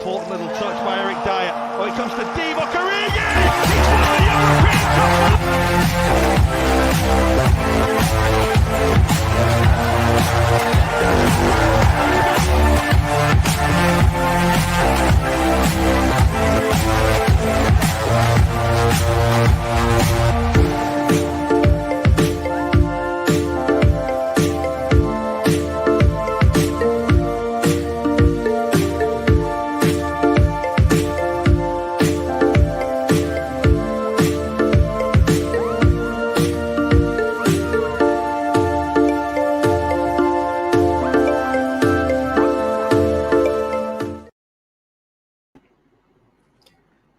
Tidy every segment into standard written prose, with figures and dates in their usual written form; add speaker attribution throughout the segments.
Speaker 1: Important little touch by Eric Dyer. Oh, it comes to Divock Origi! He's won the European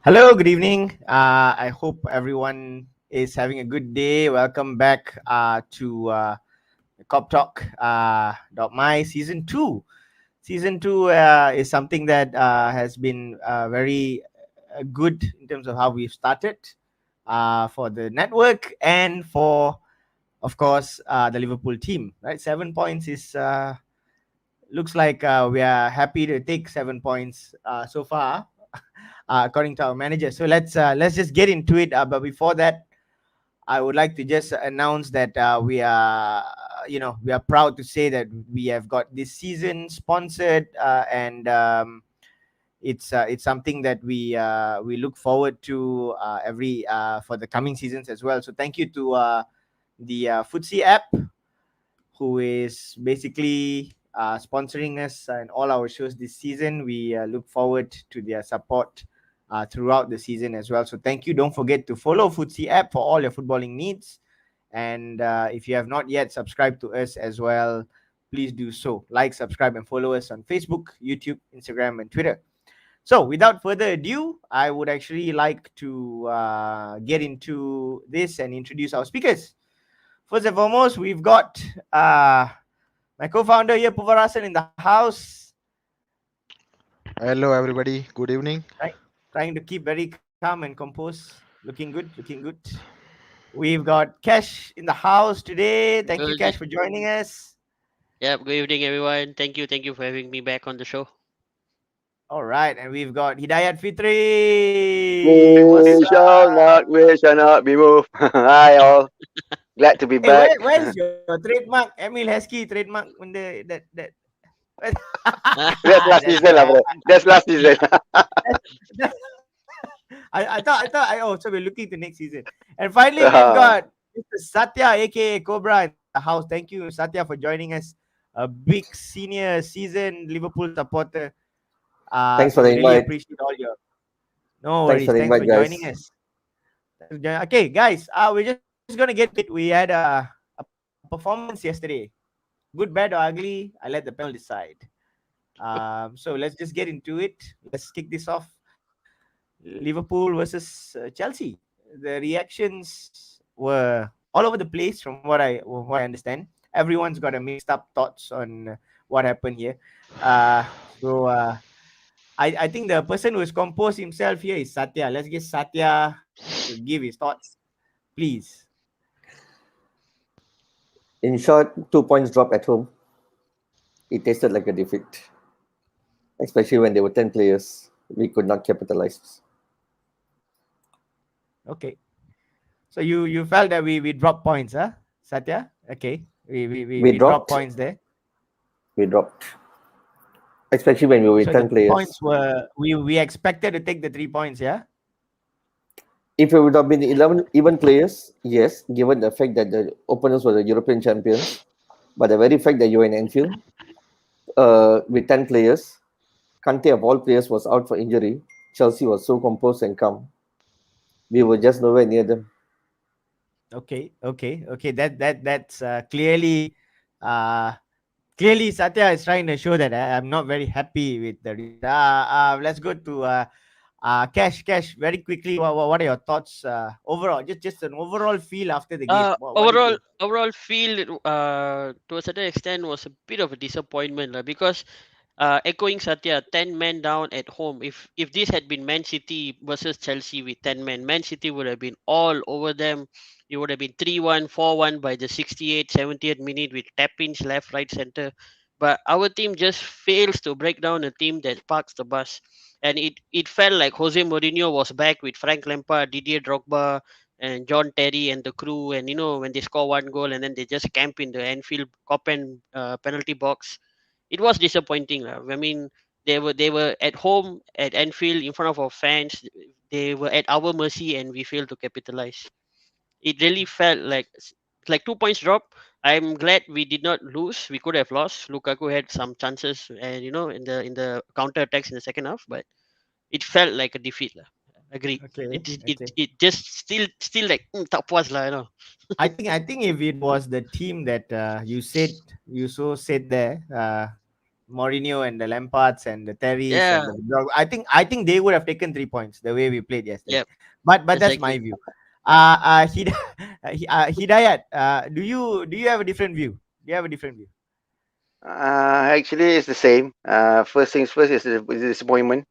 Speaker 2: Hello, good evening. I hope everyone is having a good day. Welcome back to KOPTALK.my Season 2. Season 2 is something that has been very good in terms of how we've started for the network and for, of course, the Liverpool team. Right, 7 points is looks like we are happy to take 7 points so far. According to our manager. So let's just get into it. But before that, I would like to just announce that we are proud to say that we have got this season sponsored, and it's something that we look forward to every for the coming seasons as well. So thank you to the Footsie app, who is basically sponsoring us in all our shows this season. We look forward to their support throughout the season as well. So thank you. Don't forget to follow Footsie app for all your footballing needs. And if you have not yet subscribed to us as well, please do so. Like, subscribe, and follow us on Facebook, YouTube, Instagram, and Twitter. So without further ado, I would actually like to get into this and introduce our speakers. First and foremost, we've got my co-founder here, Puvarasan, in the house.
Speaker 3: Hello, everybody. Good evening.
Speaker 2: Right. Trying to keep very calm and composed. Looking good. We've got Cash in the house today. Thank you, Cash, for joining us.
Speaker 4: Yeah, good evening, everyone. Thank you for having me back on the show.
Speaker 2: All right, and we've got Hidayat Fitri.
Speaker 5: We shall not be moved. Hi, all. Glad to be back.
Speaker 2: Hey, where's your trademark? Emil Heskey trademark. That's
Speaker 5: last season, bro. That's last season.
Speaker 2: I thought. So we're looking to next season. And finally, we've got Mr. Satya, aka Cobra, in the house. Thank you, Satya, for joining us. A big senior season Liverpool supporter.
Speaker 6: Thanks for the invite.
Speaker 2: Really appreciate all your. No worries. Thanks for joining us. Okay, guys. We're just gonna get it. We had a performance yesterday. Good, bad, or ugly. I let the panel decide. So let's just get into it. Let's kick this off. Liverpool versus Chelsea. The reactions were all over the place from what I understand. Everyone's got a mixed up thoughts on what happened here. I think the person who has composed himself here is Satya. Let's get Satya to give his thoughts, please.
Speaker 6: In short, 2 points dropped at home. It tasted like a defeat, especially when there were 10 players. We could not capitalize.
Speaker 2: Okay. So you felt that we dropped points, huh, Satya? Okay. We dropped points there.
Speaker 6: We dropped. Especially when we were 10 players.
Speaker 2: Points were we expected to take the 3 points, yeah?
Speaker 6: If it would have been 11 even players, yes, given the fact that the opponents were the European champions, but the very fact that you were in Anfield with 10 players, Kante of all players was out for injury. Chelsea was so composed and calm. We were just nowhere near them.
Speaker 2: Okay. That's clearly Satya is trying to show that I'm not very happy with the. Let's go to Cash. Very quickly, what are your thoughts overall? Just an overall feel after the game.
Speaker 4: Overall feel to a certain extent was a bit of a disappointment because echoing Satya, 10 men down at home. If this had been Man City versus Chelsea with 10 men, Man City would have been all over them. It would have been 3-1, 4-1 by the 68th, 70th minute with tap-ins left, right, center. But our team just fails to break down a team that parks the bus. and it felt like Jose Mourinho was back with Frank Lampard, Didier Drogba, and John Terry and the crew. And when they score one goal and then they just camp in the Anfield Copen penalty box, it was disappointing. I mean, they were at home at Anfield in front of our fans. They were at our mercy, and we failed to capitalize. It really felt like 2 points drop. I'm glad we did not lose. We could have lost. Lukaku had some chances, and in the counter attacks in the second half, but it felt like a defeat lah. Agree.
Speaker 2: Okay, okay.
Speaker 4: It just still like tak puas lah.
Speaker 2: I think if it was the team that you said there, Mourinho and the Lampards and the Terrys and
Speaker 4: Yeah.
Speaker 2: I think they would have taken 3 points the way we played yesterday.
Speaker 4: Yep.
Speaker 2: But that's my
Speaker 4: Exactly.
Speaker 2: view. Hidayat, do you have a different view? Do you have a different view?
Speaker 5: Actually, it's the same. First things first is the disappointment.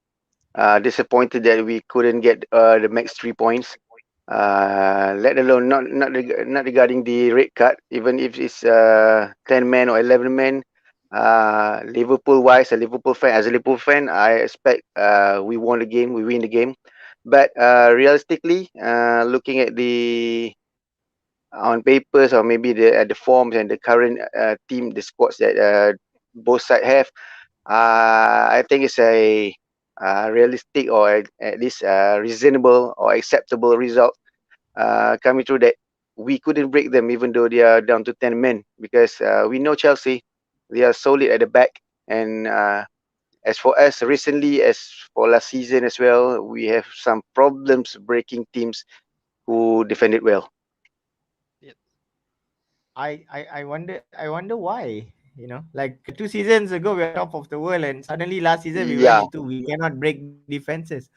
Speaker 5: Disappointed that we couldn't get the max 3 points. Let alone not regarding the red card, even if it's 10 men or 11 men. Liverpool wise, a Liverpool fan, as a Liverpool fan, I expect we won the game, we win the game. But realistically, looking at the on papers or maybe the forms and the current team, the squads that both sides have, I think it's a realistic or at least reasonable or acceptable result coming through that we couldn't break them even though they are down to 10 men because we know Chelsea, they are solid at the back. And as for us recently, as for last season as well, we have some problems breaking teams who defended well.
Speaker 2: I wonder why. Like 2 seasons ago, we were top of the world, and suddenly last season
Speaker 5: Yeah,
Speaker 2: we cannot break defenses.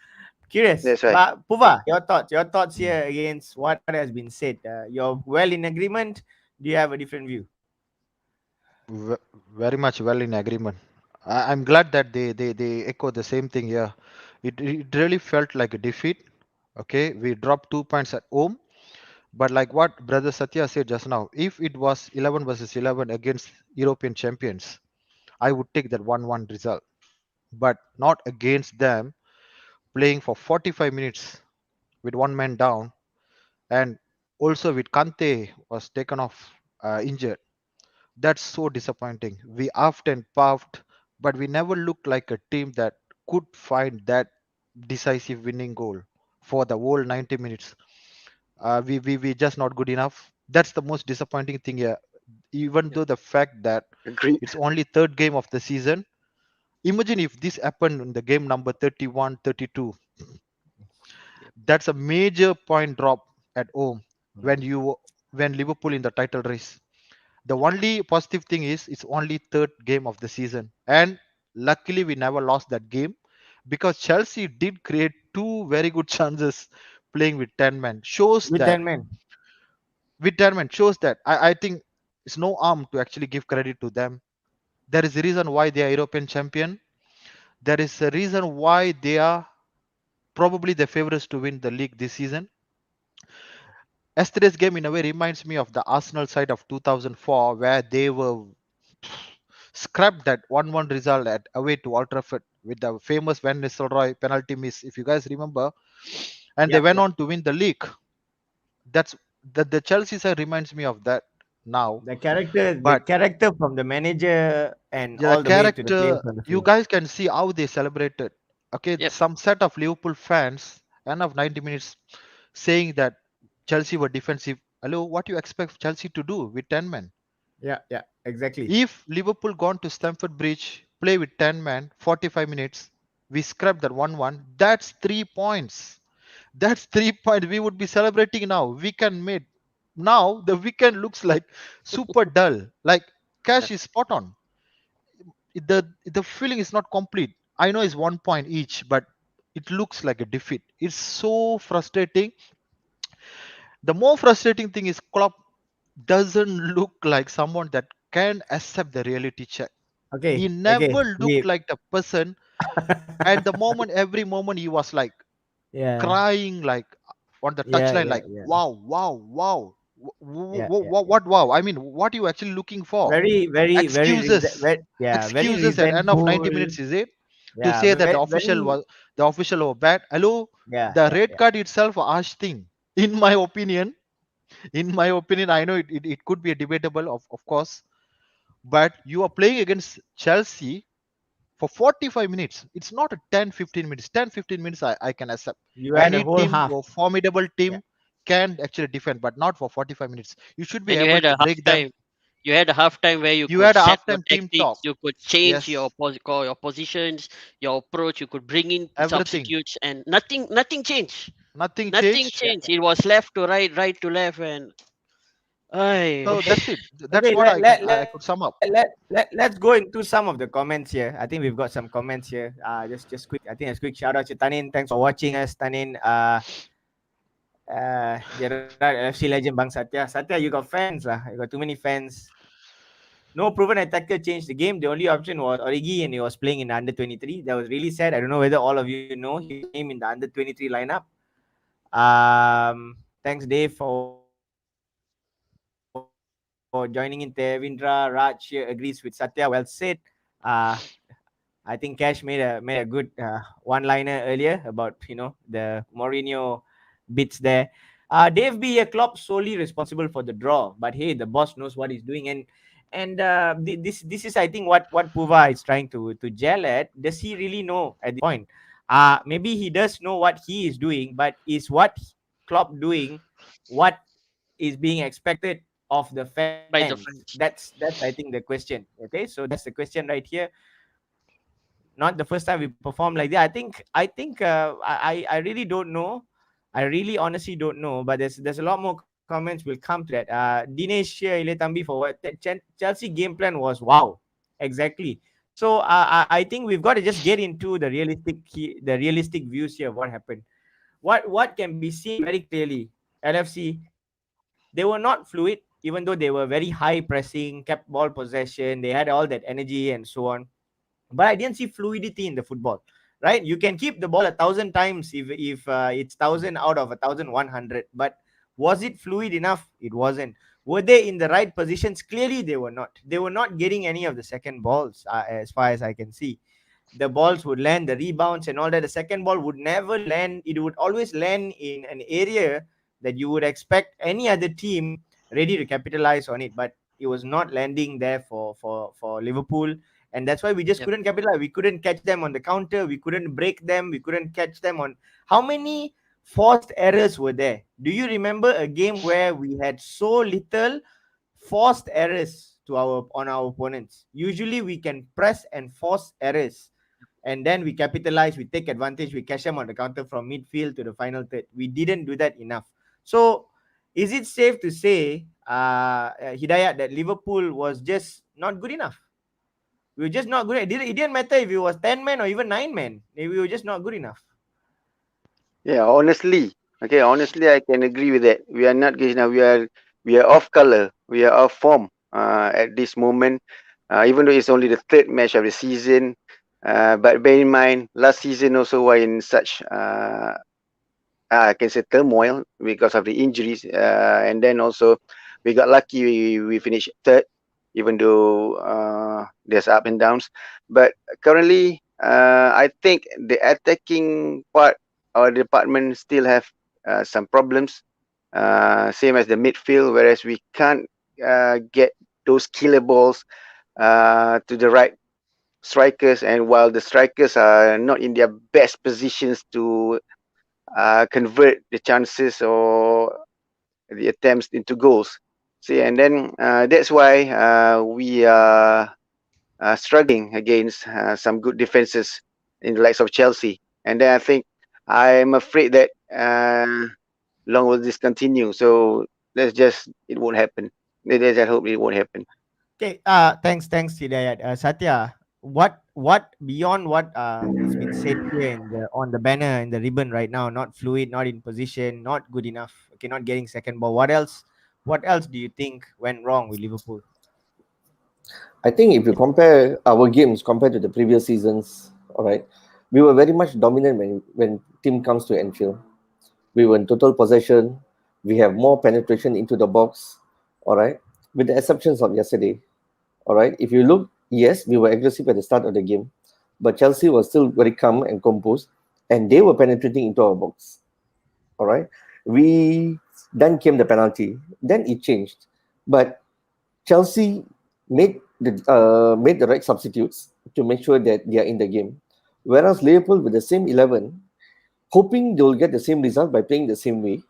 Speaker 2: Curious,
Speaker 5: that's right.
Speaker 2: but Puva, your thoughts here against what has been said. You're well in agreement. Do you have a different view?
Speaker 3: Ve- Very much well in agreement. I'm glad that they echo the same thing here. It really felt like a defeat. Okay, we dropped 2 points at home, but like what Brother Satya said just now, if it was 11 versus 11 against European champions, I would take that 1-1 result. But not against them, playing for 45 minutes with one man down, and also with Kante was taken off injured. That's so disappointing. We huffed and puffed, but we never looked like a team that could find that decisive winning goal for the whole 90 minutes. We just not good enough. That's the most disappointing thing here. Even
Speaker 4: Yep.
Speaker 3: though the fact that
Speaker 5: Agreed.
Speaker 3: it's only third game of the season, imagine if this happened in the game number 31, 32.
Speaker 4: Yep.
Speaker 3: That's a major point drop at home when
Speaker 2: Mm.
Speaker 3: when Liverpool in the title race. The only positive thing is it's only third game of the season, and luckily we never lost that game because Chelsea did create two very good chances playing with 10 men. Shows
Speaker 2: With
Speaker 3: that
Speaker 2: 10 men.
Speaker 3: with 10 men shows that I think it's no harm to actually give credit to them. There is a reason why they are European champion. There is a reason why they are probably the favorites to win the league this season. Yesterday's game in a way reminds me of the Arsenal side of 2004 where they were scrapped that 1-1 result at away to Old Trafford with the famous Van Nistelrooy penalty miss, if you guys remember, and they
Speaker 2: Yep,
Speaker 3: went
Speaker 2: yep.
Speaker 3: on to win the league. That's the Chelsea side reminds me of that now.
Speaker 2: The
Speaker 3: But
Speaker 2: character from the manager and
Speaker 3: yeah, the
Speaker 2: all the way to the players
Speaker 3: character,
Speaker 2: on the
Speaker 3: you
Speaker 2: field.
Speaker 3: guys can see how they celebrated. Okay,
Speaker 4: Yep.
Speaker 3: some set of Liverpool fans, end of 90 minutes, saying that Chelsea were defensive. Hello, what you expect Chelsea to do with 10 men?
Speaker 2: Yeah, exactly.
Speaker 3: If Liverpool gone to Stamford Bridge, play with 10 men, 45 minutes, we scrap that 1-1. That's 3 points. That's 3 points. We would be celebrating now. Weekend made. Now the weekend looks like super dull. Like Cash is spot on. The feeling is not complete. I know it's 1 point each, but it looks like a defeat. It's so frustrating. The more frustrating thing is Klopp doesn't look like someone that can accept the reality check. He
Speaker 2: Okay.
Speaker 3: never looked like the person, and the moment, every moment, he was like
Speaker 2: Yeah,
Speaker 3: crying, like on the
Speaker 2: yeah,
Speaker 3: touchline,
Speaker 2: yeah,
Speaker 3: like
Speaker 2: yeah,
Speaker 3: wow, wow, wow.
Speaker 2: yeah, yeah, yeah.
Speaker 3: What wow? I mean, what are you actually looking for?
Speaker 2: Very, very, very,
Speaker 3: Excuses,
Speaker 2: yeah, very
Speaker 3: excuses at end of 90
Speaker 2: resentful.
Speaker 3: minutes, is it? to
Speaker 2: Yeah,
Speaker 3: say that
Speaker 2: very, very,
Speaker 3: the official was bad. Hello,
Speaker 2: yeah,
Speaker 3: the
Speaker 2: yeah,
Speaker 3: red
Speaker 2: yeah.
Speaker 3: card itself a harsh thing. In my opinion, I know it could be a debatable of course, but you are playing against Chelsea for 45 minutes. It's not a 10-15 minutes. 10-15 minutes I can accept.
Speaker 2: You had a
Speaker 3: Any
Speaker 2: whole
Speaker 3: team
Speaker 2: half.
Speaker 3: or formidable
Speaker 2: Yeah.
Speaker 3: team can actually defend, but not for 45 minutes. You should be
Speaker 4: And you
Speaker 3: able
Speaker 4: had
Speaker 3: to
Speaker 4: a
Speaker 3: break them.
Speaker 4: halftime. You had a halftime where you
Speaker 3: You
Speaker 4: could
Speaker 3: had a
Speaker 4: set your
Speaker 3: halftime team talk.
Speaker 4: tactics, you could change your
Speaker 3: Yes,
Speaker 4: your positions, your approach. You could bring in
Speaker 3: everything.
Speaker 4: substitutes, and nothing changed.
Speaker 3: Nothing
Speaker 4: Nothing
Speaker 3: changed.
Speaker 2: Yeah.
Speaker 4: changed. It was left to right, right to left, and I
Speaker 3: So
Speaker 2: Okay.
Speaker 3: that's it. That's
Speaker 2: Okay.
Speaker 3: what I could sum up.
Speaker 2: Let's go into some of the comments here. I think we've got some comments here. Just quick. I think a quick shout out to Tanin. Thanks for watching us, Tanin. Gerard, FC legend Bang Satya. Satya, you got fans lah. You got too many fans. No proven attacker changed the game. The only option was Origi, and he was playing in the under 23. That was really sad. I don't know whether all of you know he was named in the under 23 lineup. Thanks, Dave, for joining in there. Vindra Raj here agrees with Satya. Well said. Uh, I think Cash made a good one-liner earlier about the Mourinho bits there. Dave B. Klopp solely responsible for the draw, but hey, the boss knows what he's doing, and this is I think what Puva is trying to gel at. Does he really know at this point? Maybe he does know what he is doing, but is what Klopp doing what is being expected of the
Speaker 4: by
Speaker 2: fans?
Speaker 4: the fans.
Speaker 2: That's I think the question. Okay, so that's the question right here. Not the first time we performed like that. I really don't know. I really honestly don't know. But there's a lot more comments. We'll come to that. Dinesh Iletambi for what Chelsea game plan was. Wow, exactly. So I think we've got to just get into the realistic views here of what happened. What can be seen very clearly. LFC, they were not fluid, even though they were very high pressing, kept ball possession. They had all that energy and so on, but I didn't see fluidity in the football. Right? You can keep the ball 1,000 times if it's 1,000 out of 1,100, but was it fluid enough? It wasn't. Were they in the right positions? Clearly, they were not. They were not getting any of the second balls, as far as I can see. The balls would land, the rebounds and all that. The second ball would never land. It would always land in an area that you would expect any other team ready to capitalize on it, but it was not landing there for Liverpool, and that's why we just
Speaker 4: Yep.
Speaker 2: couldn't capitalize. We couldn't catch them on the counter. We couldn't break them. We couldn't catch them on. How many forced errors were there? Do you remember a game where we had so little forced errors to our opponents? Usually we can press and force errors, and then we capitalize, we take advantage, we catch them on the counter from midfield to the final third. We didn't do that enough. So is it safe to say, Hidayat, that Liverpool was just not good enough? We were just not good. It didn't matter if it was 10 men or even 9 men. We were just not good enough.
Speaker 5: Yeah, honestly, I can agree with that. We are not good enough. We are off color. We are off form at this moment. Even though it's only the third match of the season, but bear in mind, last season also were in such I can say turmoil because of the injuries, and then also we got lucky. We finished third, even though there's up and downs. But currently, I think the attacking part or department still have some problems. Same as the midfield, whereas we can't get those killer balls to the right strikers, and while the strikers are not in their best positions to convert the chances or the attempts into goals. See, and then that's why we are struggling against some good defenses in the likes of Chelsea. And then I think I'm afraid that long will this continue. So it won't happen. Let's just hope it won't happen.
Speaker 2: Okay. Thanks, Hidayat. Satya, what beyond what has been said here on the banner and the ribbon right now? Not fluid, not in position, not good enough. Okay, not getting second ball. What else? What else do you think went wrong with Liverpool?
Speaker 6: I think if you compare our games compared to the previous seasons, all right, we were very much dominant when team comes to Anfield. We were in total possession. We have more penetration into the box, all right, with the exceptions of yesterday, all right. If you look, yes, we were aggressive at the start of the game, but Chelsea was still very calm and composed, and they were penetrating into our box. All right, we then came the penalty. Then it changed, but Chelsea made the right substitutes to make sure that they are in the game, whereas Liverpool with the same 11, hoping they will get the same result by playing the same way,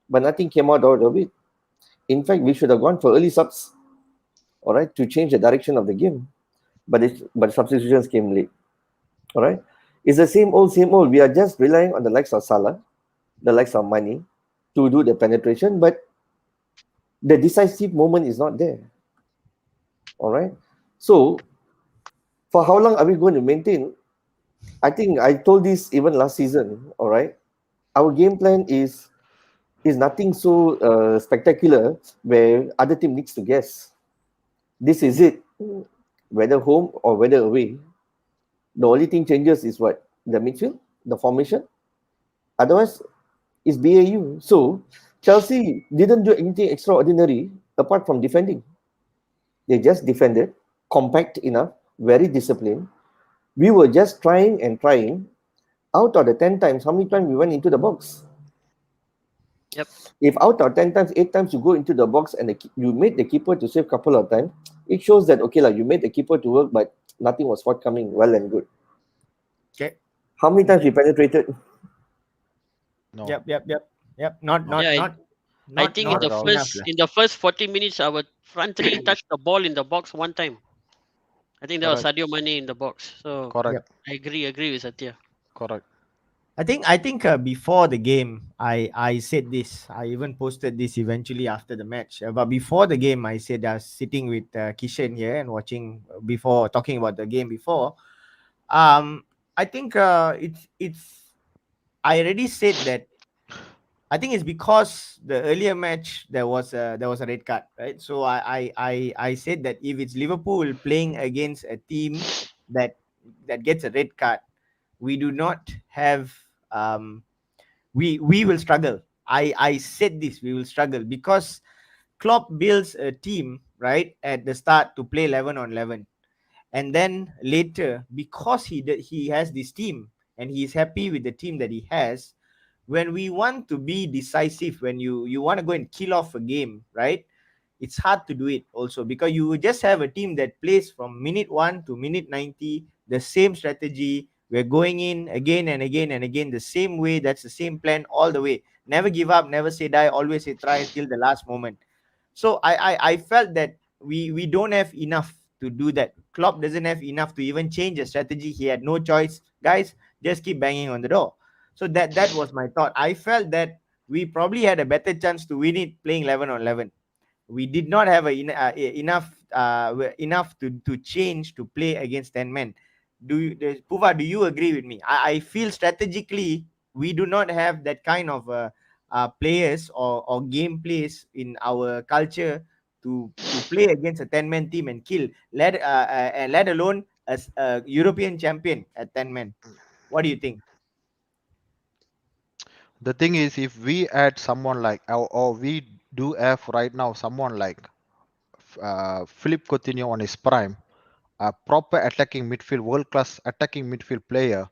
Speaker 6: but nothing came out of it. In fact, we should have gone for early subs, all right, to change the direction of the game, but substitutions came late. All right, it's the same old, same old. We are just relying on the likes of Salah, the likes of Mane, to do the penetration, but the decisive moment is not there. All right, so for how long are we going to maintain? I think I told this even last season. All right, our game plan is nothing so spectacular where other team needs to guess. This is it, whether home or whether away. The only thing changes is what, the midfield, the formation. Otherwise, it's BAU. So Chelsea didn't do anything extraordinary apart from defending. They just defended, compact enough, very disciplined. We were just trying and trying. Out of the 10 times, how many times we went into the box?
Speaker 4: Yep.
Speaker 6: If out of 10 times, 8 times you go into the box and you made the keeper to save a couple of times, it shows that, okay, like you made the keeper to work, but nothing was forthcoming well and good.
Speaker 2: Okay.
Speaker 6: How many times we penetrated?
Speaker 3: No.
Speaker 2: Yep. Not
Speaker 4: Yeah,
Speaker 2: not
Speaker 4: I
Speaker 2: not
Speaker 4: think
Speaker 2: not
Speaker 3: at all.
Speaker 2: enough lah.
Speaker 4: in the first 40 minutes, our front three touched the ball in the box one time. I think that was
Speaker 2: Correct.
Speaker 4: Sadio Mane in the box. So
Speaker 3: Correct.
Speaker 2: Yep.
Speaker 4: I agree with Satya.
Speaker 3: Correct.
Speaker 2: I think before the game, I said this. I even posted this eventually after the match. But before the game, I said I was sitting with Kishan here and watching before talking about the game before. I think it's. I already said that. I think it's because the earlier match there was a red card, right? So I said that if it's Liverpool playing against a team that gets a red card, we do not have we will struggle. I said this, we will struggle because Klopp builds a team right at the start to play 11 on 11, and then later because he has this team and he's happy with the team that he has. When we want to be decisive, when you want to go and kill off a game, right, it's hard to do it also because you just have a team that plays from minute 1 to minute 90 the same strategy. We're going in again and again and again the same way. That's the same plan all the way. Never give up, never say die, always say try till the last moment. So I felt that we don't have enough to do that. Klopp doesn't have enough to even change the strategy. He had no choice. Guys, just keep banging on the door. So that was my thought. I felt that we probably had a better chance to win it playing 11 on 11. We did not have enough to change to play against 10 men. Puva, do you agree with me? I feel strategically we do not have that kind of players or game plays in our culture to play against a 10-man team and kill, let alone a European champion at 10 men. What do you think?
Speaker 3: The thing is, if we add someone like, or we do have right now someone like Philip Coutinho on his prime, a proper attacking midfield, world class attacking midfield player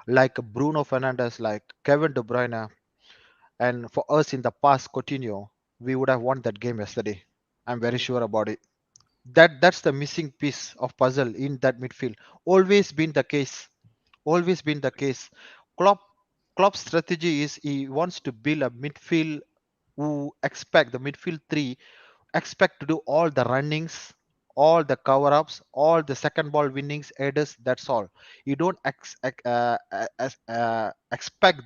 Speaker 3: like Bruno Fernandes, like Kevin De Bruyne, and for us in the past, Coutinho, we would have won that game yesterday. I'm very sure about it. That's the missing piece of puzzle in that midfield. Always been the case. Always been the case. Klopp Klopp's strategy is he wants to build a midfield who expect the midfield three expect to do all the runnings, all the cover ups, all the second ball winnings, headers. That's all. You don't expect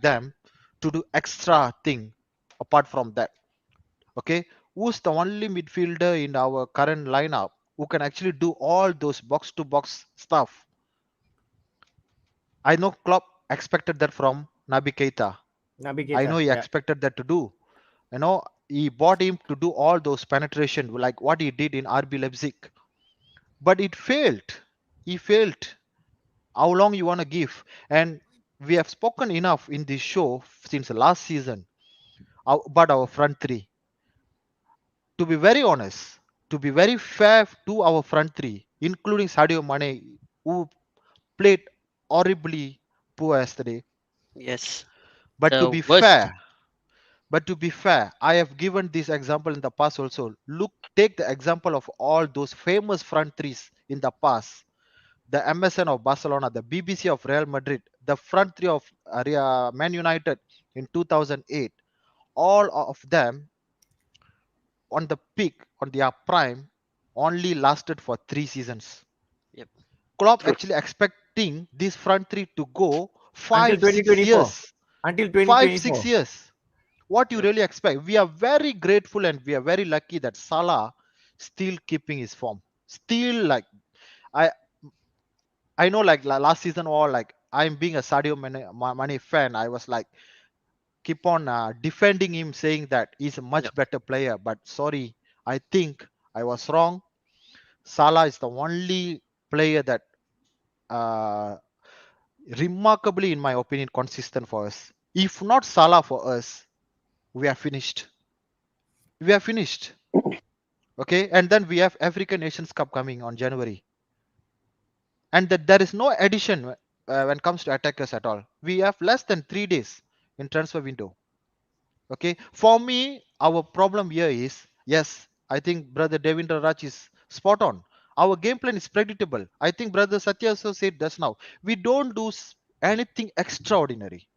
Speaker 3: them to do extra thing apart from that. Okay, who's the only midfielder in our current lineup who can actually do all those box to box stuff? I know Klopp expected that from Naby Keita.
Speaker 2: Nabi
Speaker 3: I know
Speaker 2: Keita,
Speaker 3: he
Speaker 2: yeah.
Speaker 3: expected that to do. You know, he bought him to do all those penetration like what he did in RB Leipzig. But it failed. He failed. How long you want to give? And we have spoken enough in this show since last season about our front three. To be very honest, to be very fair to our front three, including Sadio Mane, who played horribly poor yesterday.
Speaker 4: Yes.
Speaker 3: But to
Speaker 4: The
Speaker 3: be
Speaker 4: worst.
Speaker 3: fair, I have given this example in the past also. Look, take the example of all those famous front threes in the past. The MSN of Barcelona, the BBC of Real Madrid, the front three of Man United in 2008. All of them on the peak, on their prime, only lasted for 3 seasons.
Speaker 4: Yep.
Speaker 3: Klopp
Speaker 5: True.
Speaker 3: actually expecting this front three to go
Speaker 2: Until 2024.
Speaker 3: 5 6 years.
Speaker 2: Until
Speaker 3: 5 6
Speaker 2: 2024.
Speaker 3: years. What you
Speaker 4: Yep.
Speaker 3: really expect? We are very grateful and we are very lucky that Salah still keeping his form. Still, like, I I know, like, last season, or like, I'm being a Sadio Mane fan. I was like keep on defending him, saying that he's a much
Speaker 4: Yep.
Speaker 3: better player. But sorry, I think I was wrong. Salah is the only player that uh, remarkably, in my opinion, consistent for us. If not Salah for us, we are finished. We are finished. Okay, and then we have African Nations Cup coming on January, and that there is no addition when it comes to attackers at all. We have less than 3 days in transfer window. Okay, for me, our problem here is, yes, I think brother Devendra Raj is spot on. Our game plan is predictable. I think brother Satya also said just now. We don't do anything extraordinary.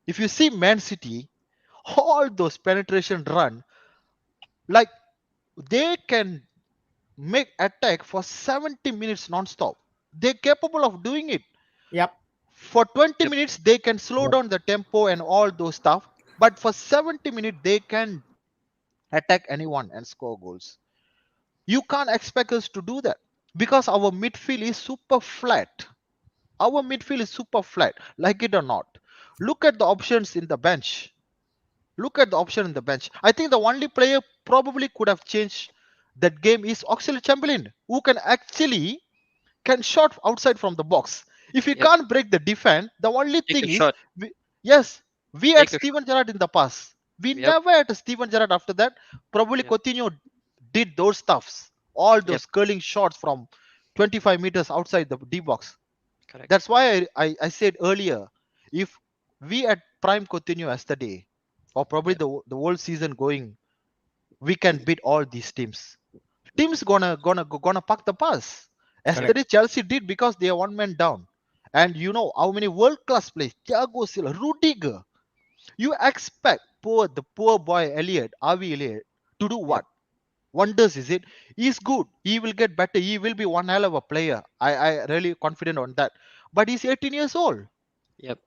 Speaker 3: If you see Man City, all those penetration run, like, they can make attack for 70 minutes non-stop. They're capable of doing it.
Speaker 2: Yep.
Speaker 3: For 20
Speaker 4: Yep.
Speaker 3: minutes, they can slow
Speaker 2: Yep.
Speaker 3: down the tempo and all those stuff. But for 70 minutes, they can attack anyone and score goals. You can't expect us to do that because our midfield is super flat. Our midfield is super flat, like it or not. Look at the options in the bench. Look at the option in the bench. I think the only player probably could have changed that game is Oxlade Chamberlain, who can shot outside from the box. If he
Speaker 4: Yep.
Speaker 3: can't break the defense, the only
Speaker 4: Take a
Speaker 3: thing is,
Speaker 4: shot.
Speaker 3: yes, we had
Speaker 4: Take a shot.
Speaker 3: Steven Gerrard in the past. We
Speaker 4: Yep.
Speaker 3: never had a Steven Gerrard after that. Probably
Speaker 4: Yep.
Speaker 3: Coutinho did those stuffs, all
Speaker 4: Yep.
Speaker 3: those curling shots from 25 meters outside the D box.
Speaker 4: Correct.
Speaker 3: That's why I said earlier, if we had prime Coutinho yesterday, or probably
Speaker 4: Yep.
Speaker 3: the whole season going, we can beat all these teams. Teams gonna park the bus.
Speaker 2: Correct.
Speaker 3: Yesterday Chelsea did because they are one man down. And you know how many world class players, Thiago Silva, Rudiger. You expect the poor boy Elliott, Harvey Elliott, to do
Speaker 4: Yep.
Speaker 3: what? Wonders, is it? He's good. He will get better. He will be one hell of a player. I really confident on that. But he's 18 years old.
Speaker 4: Yep.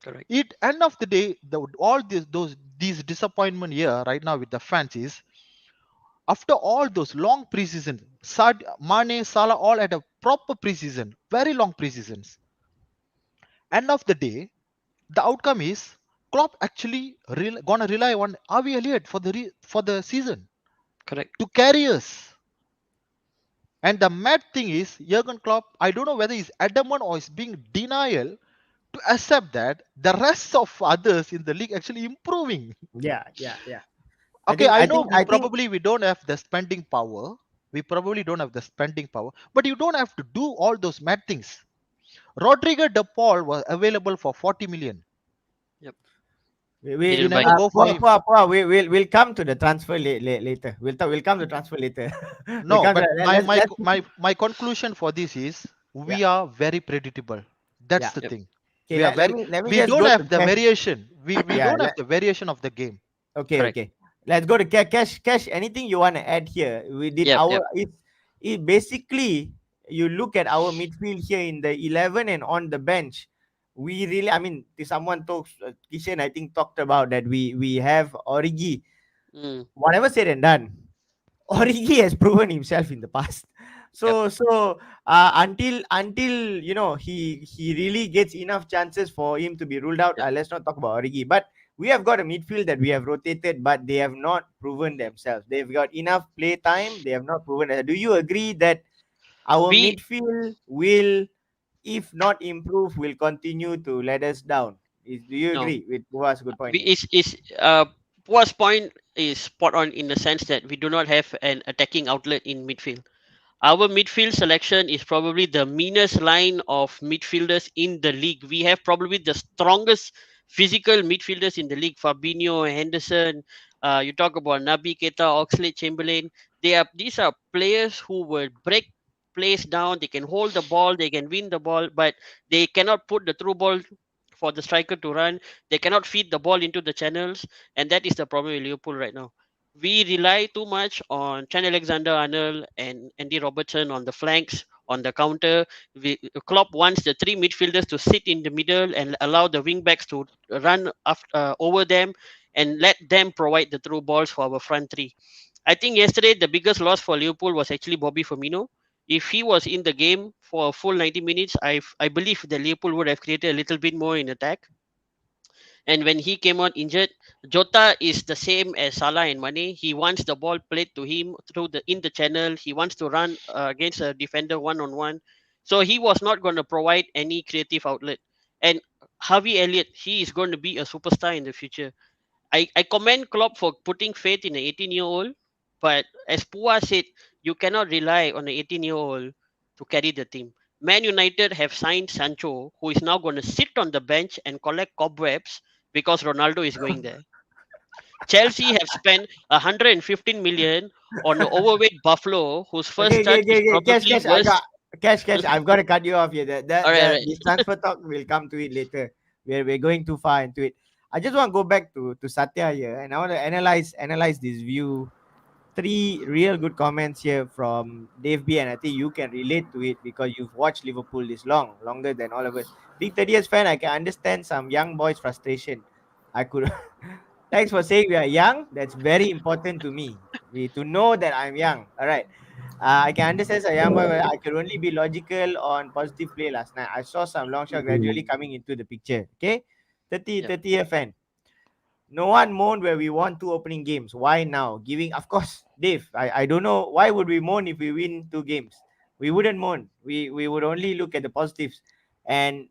Speaker 4: Correct.
Speaker 3: It end of the day, all these disappointment here right now with the fans is, after all those long preseason, Mane, Salah all had a proper preseason, very long preseasons. End of the day, the outcome is Klopp actually gonna rely on Harvey Elliott for the season
Speaker 4: Correct.
Speaker 3: to carry us. And the mad thing is, Jurgen Klopp, I don't know whether he's adamant or is being denial to accept that the rest of others in the league actually improving.
Speaker 2: Yeah. Yeah. Yeah.
Speaker 3: Okay, I know
Speaker 2: I think
Speaker 3: we don't have the spending power. We probably don't have the spending power, but you don't have to do all those mad things. Rodrigo De Paul was available for 40 million.
Speaker 4: Yep.
Speaker 2: we
Speaker 3: You
Speaker 4: Didn't buy
Speaker 3: never
Speaker 4: him.
Speaker 3: go for him.
Speaker 2: we'll come to the transfer later. We'll come to transfer later. We'll
Speaker 3: No,
Speaker 2: come to
Speaker 3: but
Speaker 2: that.
Speaker 3: my conclusion for this is we are very predictable. That's
Speaker 2: Yeah.
Speaker 3: the
Speaker 4: Yep.
Speaker 3: thing.
Speaker 2: Okay,
Speaker 3: We are
Speaker 2: let
Speaker 3: very
Speaker 2: me
Speaker 3: we
Speaker 2: just
Speaker 3: don't
Speaker 2: go to
Speaker 3: have the
Speaker 2: cash.
Speaker 3: variation. We
Speaker 2: Yeah,
Speaker 3: don't have the variation of the game.
Speaker 2: Okay,
Speaker 4: Correct.
Speaker 2: okay. Let's go to cash. Cash. Anything you want to add here? We did
Speaker 4: Yep.
Speaker 2: our
Speaker 4: Yep.
Speaker 2: it basically. You look at our midfield here in the 11 and on the bench. We really, I mean, someone talks. Kishan, I think, talked about that. We have Origi.
Speaker 4: Mm.
Speaker 2: Whatever said and done, Origi has proven himself in the past.
Speaker 4: Yep.
Speaker 2: So until he really gets enough chances for him to be ruled out.
Speaker 4: Yep.
Speaker 2: Let's not talk about Origi, but we have got a midfield that we have rotated, but they have not proven themselves. They've got enough play time. They have not proven it. Do you agree that our
Speaker 4: We
Speaker 2: midfield will, if not improve, will continue to let us down? Do you
Speaker 4: no.
Speaker 2: agree with Pua's good point
Speaker 4: We
Speaker 2: here?
Speaker 4: is Pua's point is spot on in the sense that we do not have an attacking outlet in midfield. Our midfield selection is probably the meanest line of midfielders in the league. We have probably the strongest physical midfielders in the league. Fabinho, Henderson. You talk about Naby Keita, Oxlade Chamberlain. These are players who will break plays down. They can hold the ball. They can win the ball, but they cannot put the through ball for the striker to run. They cannot feed the ball into the channels, and that is the problem with Liverpool right now. We rely too much on Trent Alexander-Arnold and Andy Robertson on the flanks, on the counter. Klopp wants the three midfielders to sit in the middle and allow the wing backs to run over them and let them provide the through balls for our front three. I think yesterday the biggest loss for Liverpool was actually Bobby Firmino. If he was in the game for a full 90 minutes, I believe that Liverpool would have created a little bit more in attack. And when he came out injured, Jota is the same as Salah and Mane. He wants the ball played to him through the in the channel. He wants to run against a defender one on one. So he was not going to provide any creative outlet. And Harvey Elliott, he is going to be a superstar in the future. I commend Klopp for putting faith in an 18-year-old, but as Pua said, you cannot rely on an 18-year-old to carry the team. Man United have signed Sancho, who is now going to sit on the bench and collect cobwebs because Ronaldo is going there. Chelsea have spent 115 million on an overweight Buffalo, whose first touch is probably worse.
Speaker 2: Cash. I've got to cut you off here.
Speaker 4: All right,
Speaker 2: This transfer talk will come to it later. We're going too far into it. I just want to go back to Satya here, and I want to analyze this view. Three real good comments here from Dave B, and I think you can relate to it because you've watched Liverpool this longer than all of us. Big 30th fan, I can understand some young boys' frustration. I could. Thanks for saying we are young. That's very important to me. To know that I'm young. All right. I can understand a young boy, but I could only be logical on positive play last night. I saw some long shot gradually coming into the picture. Okay. 30th fan. No one moaned where we won 2 opening games. Why now? Of course, Dave, I don't know. Why would we moan if we win 2 games? We wouldn't moan. We would only look at the positives. And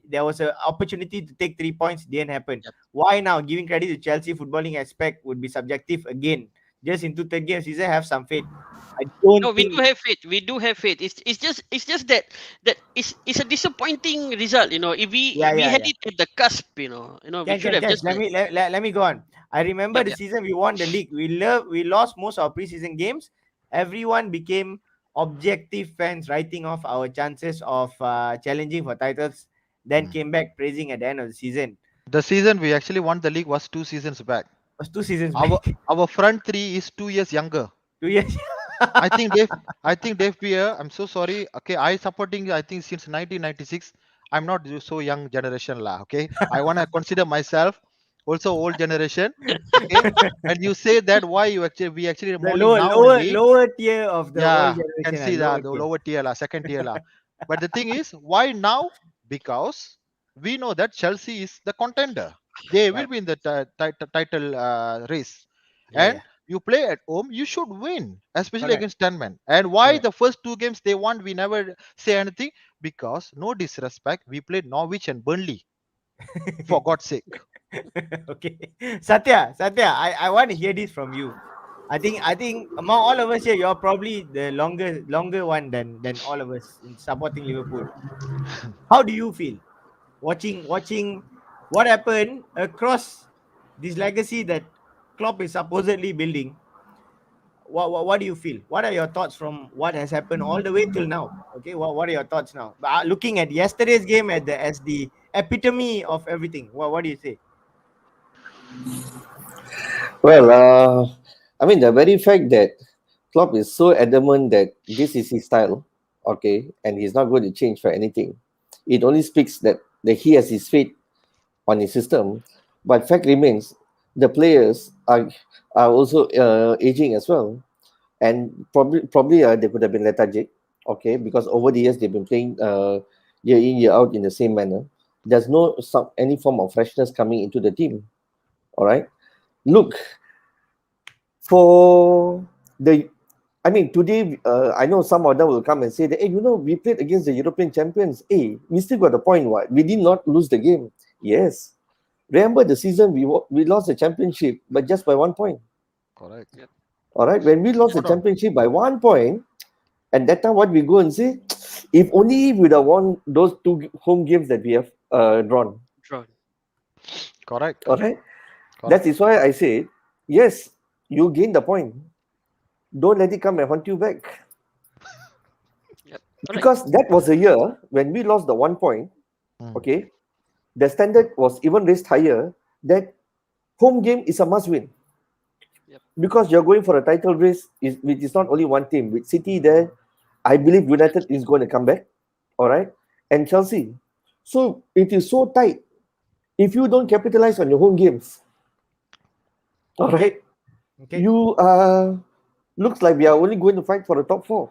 Speaker 2: there was an opportunity to take 3 points. Didn't happen.
Speaker 4: Yep.
Speaker 2: Why now? Giving credit to Chelsea footballing aspect would be subjective again. Just into third game season, have some faith. I don't
Speaker 4: No, we
Speaker 2: think
Speaker 4: do have faith. We do have faith. It's just that it's a disappointing result. If we had it at the cusp, we should have just.
Speaker 2: Let me go on. I remember the season we won the league. We lost most of our preseason games. Everyone became objective fans, writing off our chances of challenging for titles. Then came back praising at the end of the season.
Speaker 3: The season we actually won the league was 2 seasons back.
Speaker 2: It was 2 seasons
Speaker 3: Our
Speaker 2: back.
Speaker 3: our front three is 2 years younger.
Speaker 2: 2 years.
Speaker 3: I think Dave Beer, I'm so sorry. Okay, I supporting I think since 1996. I'm not so young generation lah. Okay, I wanna consider myself also old generation. Okay, and you say that why we actually
Speaker 2: The
Speaker 3: mourning now only.
Speaker 2: lower tier of the old
Speaker 3: You
Speaker 2: generation.
Speaker 3: can see that the lower tier lah, second tier lah. But the thing is, why now? Because we know that Chelsea is the contender. They will be in the title race, and you play at home, you should win, especially
Speaker 2: Correct.
Speaker 3: against 10 men. And why
Speaker 2: Correct.
Speaker 3: the first 2 games they won, we never say anything because no disrespect, we played Norwich and Burnley. For God's sake.
Speaker 2: Okay. Satya, I want to hear this from you. I think among all of us here, you're probably the longer one than all of us in supporting Liverpool. How do you feel watching what happened across this legacy that Klopp is supposedly building? What do you feel? What are your thoughts from what has happened all the way till now? Okay, what are your thoughts now? Looking at yesterday's game as the epitome of everything. What do you say?
Speaker 6: Well, I mean, the very fact that Klopp is so adamant that this is his style, okay, and he's not going to change for anything, it only speaks that he has his faith on his system. But fact remains, the players are also aging as well, and probably they could have been lethargic, okay, because over the years they've been playing year in year out in the same manner. There's no any form of freshness coming into the team. All right, look for the. I mean, today I know some of them will come and say that, hey, we played against the European champions. Hey, we still got a point. What? We did not lose the game. Yes. Remember the season we lost the championship, but just by 1 point.
Speaker 3: Correct.
Speaker 6: All right. When we lost the championship by 1 point, And that time, what we go and say, if only we'd have won those two home games that we have drawn.
Speaker 4: Drawn.
Speaker 3: Correct.
Speaker 6: All right. That
Speaker 3: Correct.
Speaker 6: is why I say, yes, you gain the point. Don't let it come and haunt you back.
Speaker 4: Yep. Correct.
Speaker 6: Because that was a year when we lost the 1 point.
Speaker 3: Mm.
Speaker 6: Okay, the standard was even raised higher. That home game is a must win.
Speaker 4: Yep.
Speaker 6: Because you're going for a title race, which is not only one team. With City there, I believe United is going to come back. All right, and Chelsea. So it is so tight. If you don't capitalize on your home games, all right,
Speaker 2: Okay.
Speaker 6: you looks like we are only going to fight for the top 4.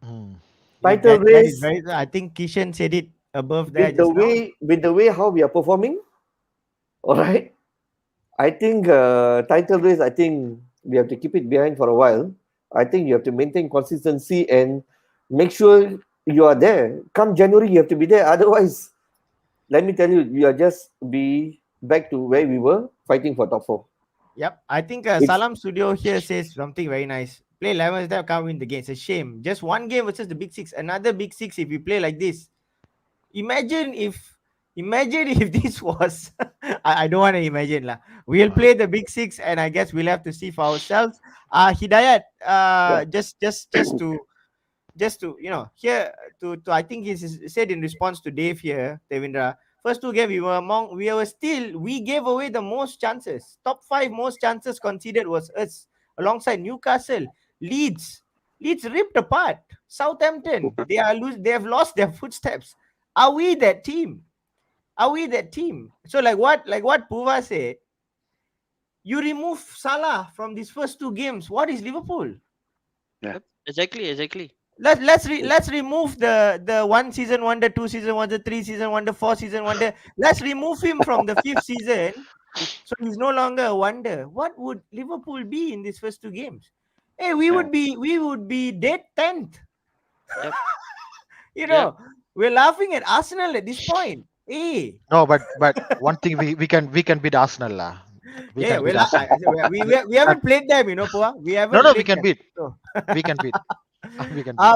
Speaker 3: Mm.
Speaker 2: Yeah,
Speaker 6: Title
Speaker 2: that is
Speaker 6: race,
Speaker 2: very. I think Kishan said it above there
Speaker 6: with the
Speaker 2: just now.
Speaker 6: way how we are performing, all right. I think title race. I think we have to keep it behind for a while. I think you have to maintain consistency and make sure you are there. Come January, you have to be there. Otherwise, let me tell you, we are just be back to where we were fighting for top 4.
Speaker 2: Yep. I think
Speaker 6: It's
Speaker 2: Salam Studio here says something very nice. Play 11 that can't win the game. It's a shame. Just one game versus the big six. Another big six if you play like this. Imagine if this was I don't want to imagine lah. We'll play the big six and I guess we'll have to see for ourselves. Hidayat,
Speaker 6: yeah,
Speaker 2: just to here to I think he said in response to Dave here, Devendra. First two games we gave away the most chances. Top 5 most chances conceded was us alongside Newcastle, Leeds. Leeds ripped apart. Southampton, they have lost their footsteps. Are we that team? Are we that team? So like what Puva said, you remove Salah from these first two games. What is Liverpool?
Speaker 4: Yep. Exactly.
Speaker 2: Let's remove the 1 season wonder, 2 season wonder, 3 season wonder, 4 season wonder. Let's remove him from the 5th season, so he's no longer a wonder. What would Liverpool be in these first two games? Hey, we would be dead 10th.
Speaker 4: Yep.
Speaker 2: We're laughing at Arsenal at this point. Hey,
Speaker 3: No, but one thing we can beat Arsenal lah. We
Speaker 2: yeah,
Speaker 3: can beat
Speaker 2: well,
Speaker 3: Arsenal.
Speaker 2: we haven't played them, Pua. We haven't
Speaker 3: No, we
Speaker 2: played
Speaker 3: can
Speaker 2: them.
Speaker 3: beat.
Speaker 2: So.
Speaker 3: We can beat. We can beat.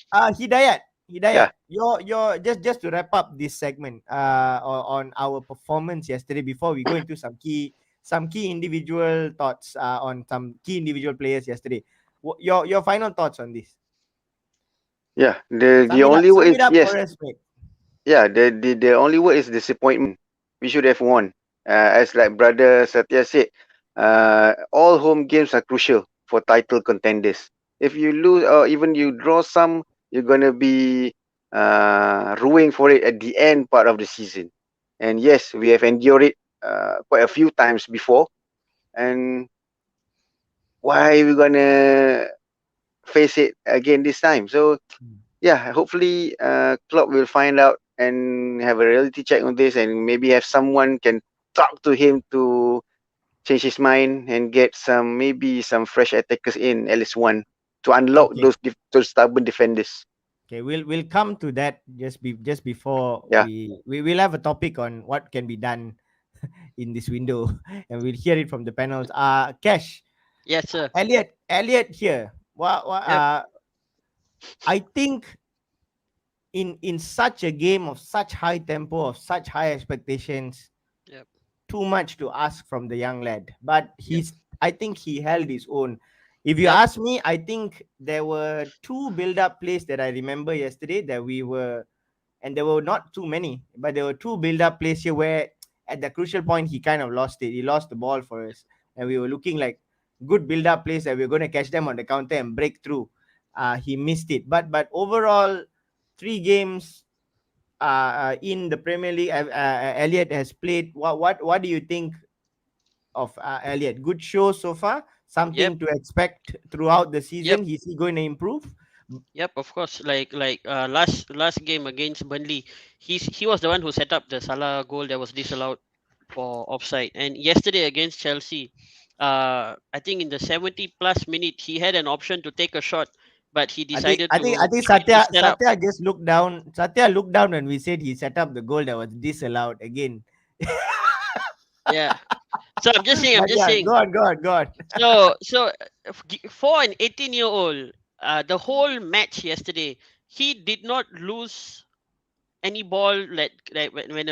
Speaker 2: Hidayat,
Speaker 5: Yeah.
Speaker 2: your just to wrap up this segment on our performance yesterday before we go into some key individual thoughts on some key individual players yesterday. Your final thoughts on this?
Speaker 5: Yeah. The
Speaker 2: Sum
Speaker 5: only word
Speaker 2: it
Speaker 5: is
Speaker 2: up
Speaker 5: yes.
Speaker 2: for us, mate.
Speaker 5: Yeah. The only word is disappointment. We should have won. As like brother Satya said, all home games are crucial for title contenders. If you lose or even you draw some, you're gonna be ruining for it at the end part of the season. And yes, we have endured it quite a few times before. And why are we gonna face it again this time? So yeah, hopefully Klopp will find out and have a reality check on this, and maybe have someone can talk to him to change his mind and get maybe some fresh attackers in, at least one, to unlock
Speaker 2: Okay.
Speaker 5: those stubborn defenders.
Speaker 2: Okay, we'll come to that just before
Speaker 5: Yeah.
Speaker 2: we will have a topic on what can be done in this window, and we'll hear it from the panels. Cash,
Speaker 4: Yes, sir.
Speaker 2: Elliot here.
Speaker 4: Yep.
Speaker 2: I think in such a game of such high tempo, of such high expectations,
Speaker 4: Yep.
Speaker 2: too much to ask from the young lad. But I think he held his own. If you
Speaker 4: Yep.
Speaker 2: ask me, I think there were 2 build-up plays that I remember yesterday that we were, and there were not too many, but there were 2 build-up plays here where at the crucial point he kind of lost it. He lost the ball for us, and we were looking like good build-up plays that we were going to catch them on the counter and break through. He missed it, but overall, 3 games in the Premier League, Elliot has played. What do you think of Elliot? Good show so far. Something to expect throughout the season. Is he going to improve?
Speaker 4: Yep, of course. Like last game against Burnley, he was the one who set up the Salah goal that was disallowed for offside. And yesterday against Chelsea, I think in the 70 plus minute he had an option to take a shot, but he decided
Speaker 2: I think
Speaker 4: to set up.
Speaker 2: Satya just looked down. Satya looked down when we said he set up the goal that was disallowed again.
Speaker 4: Yeah. So I'm just saying.
Speaker 2: But yeah, go on.
Speaker 4: So for an 18-year-old, the whole match yesterday, he did not lose any ball. Like when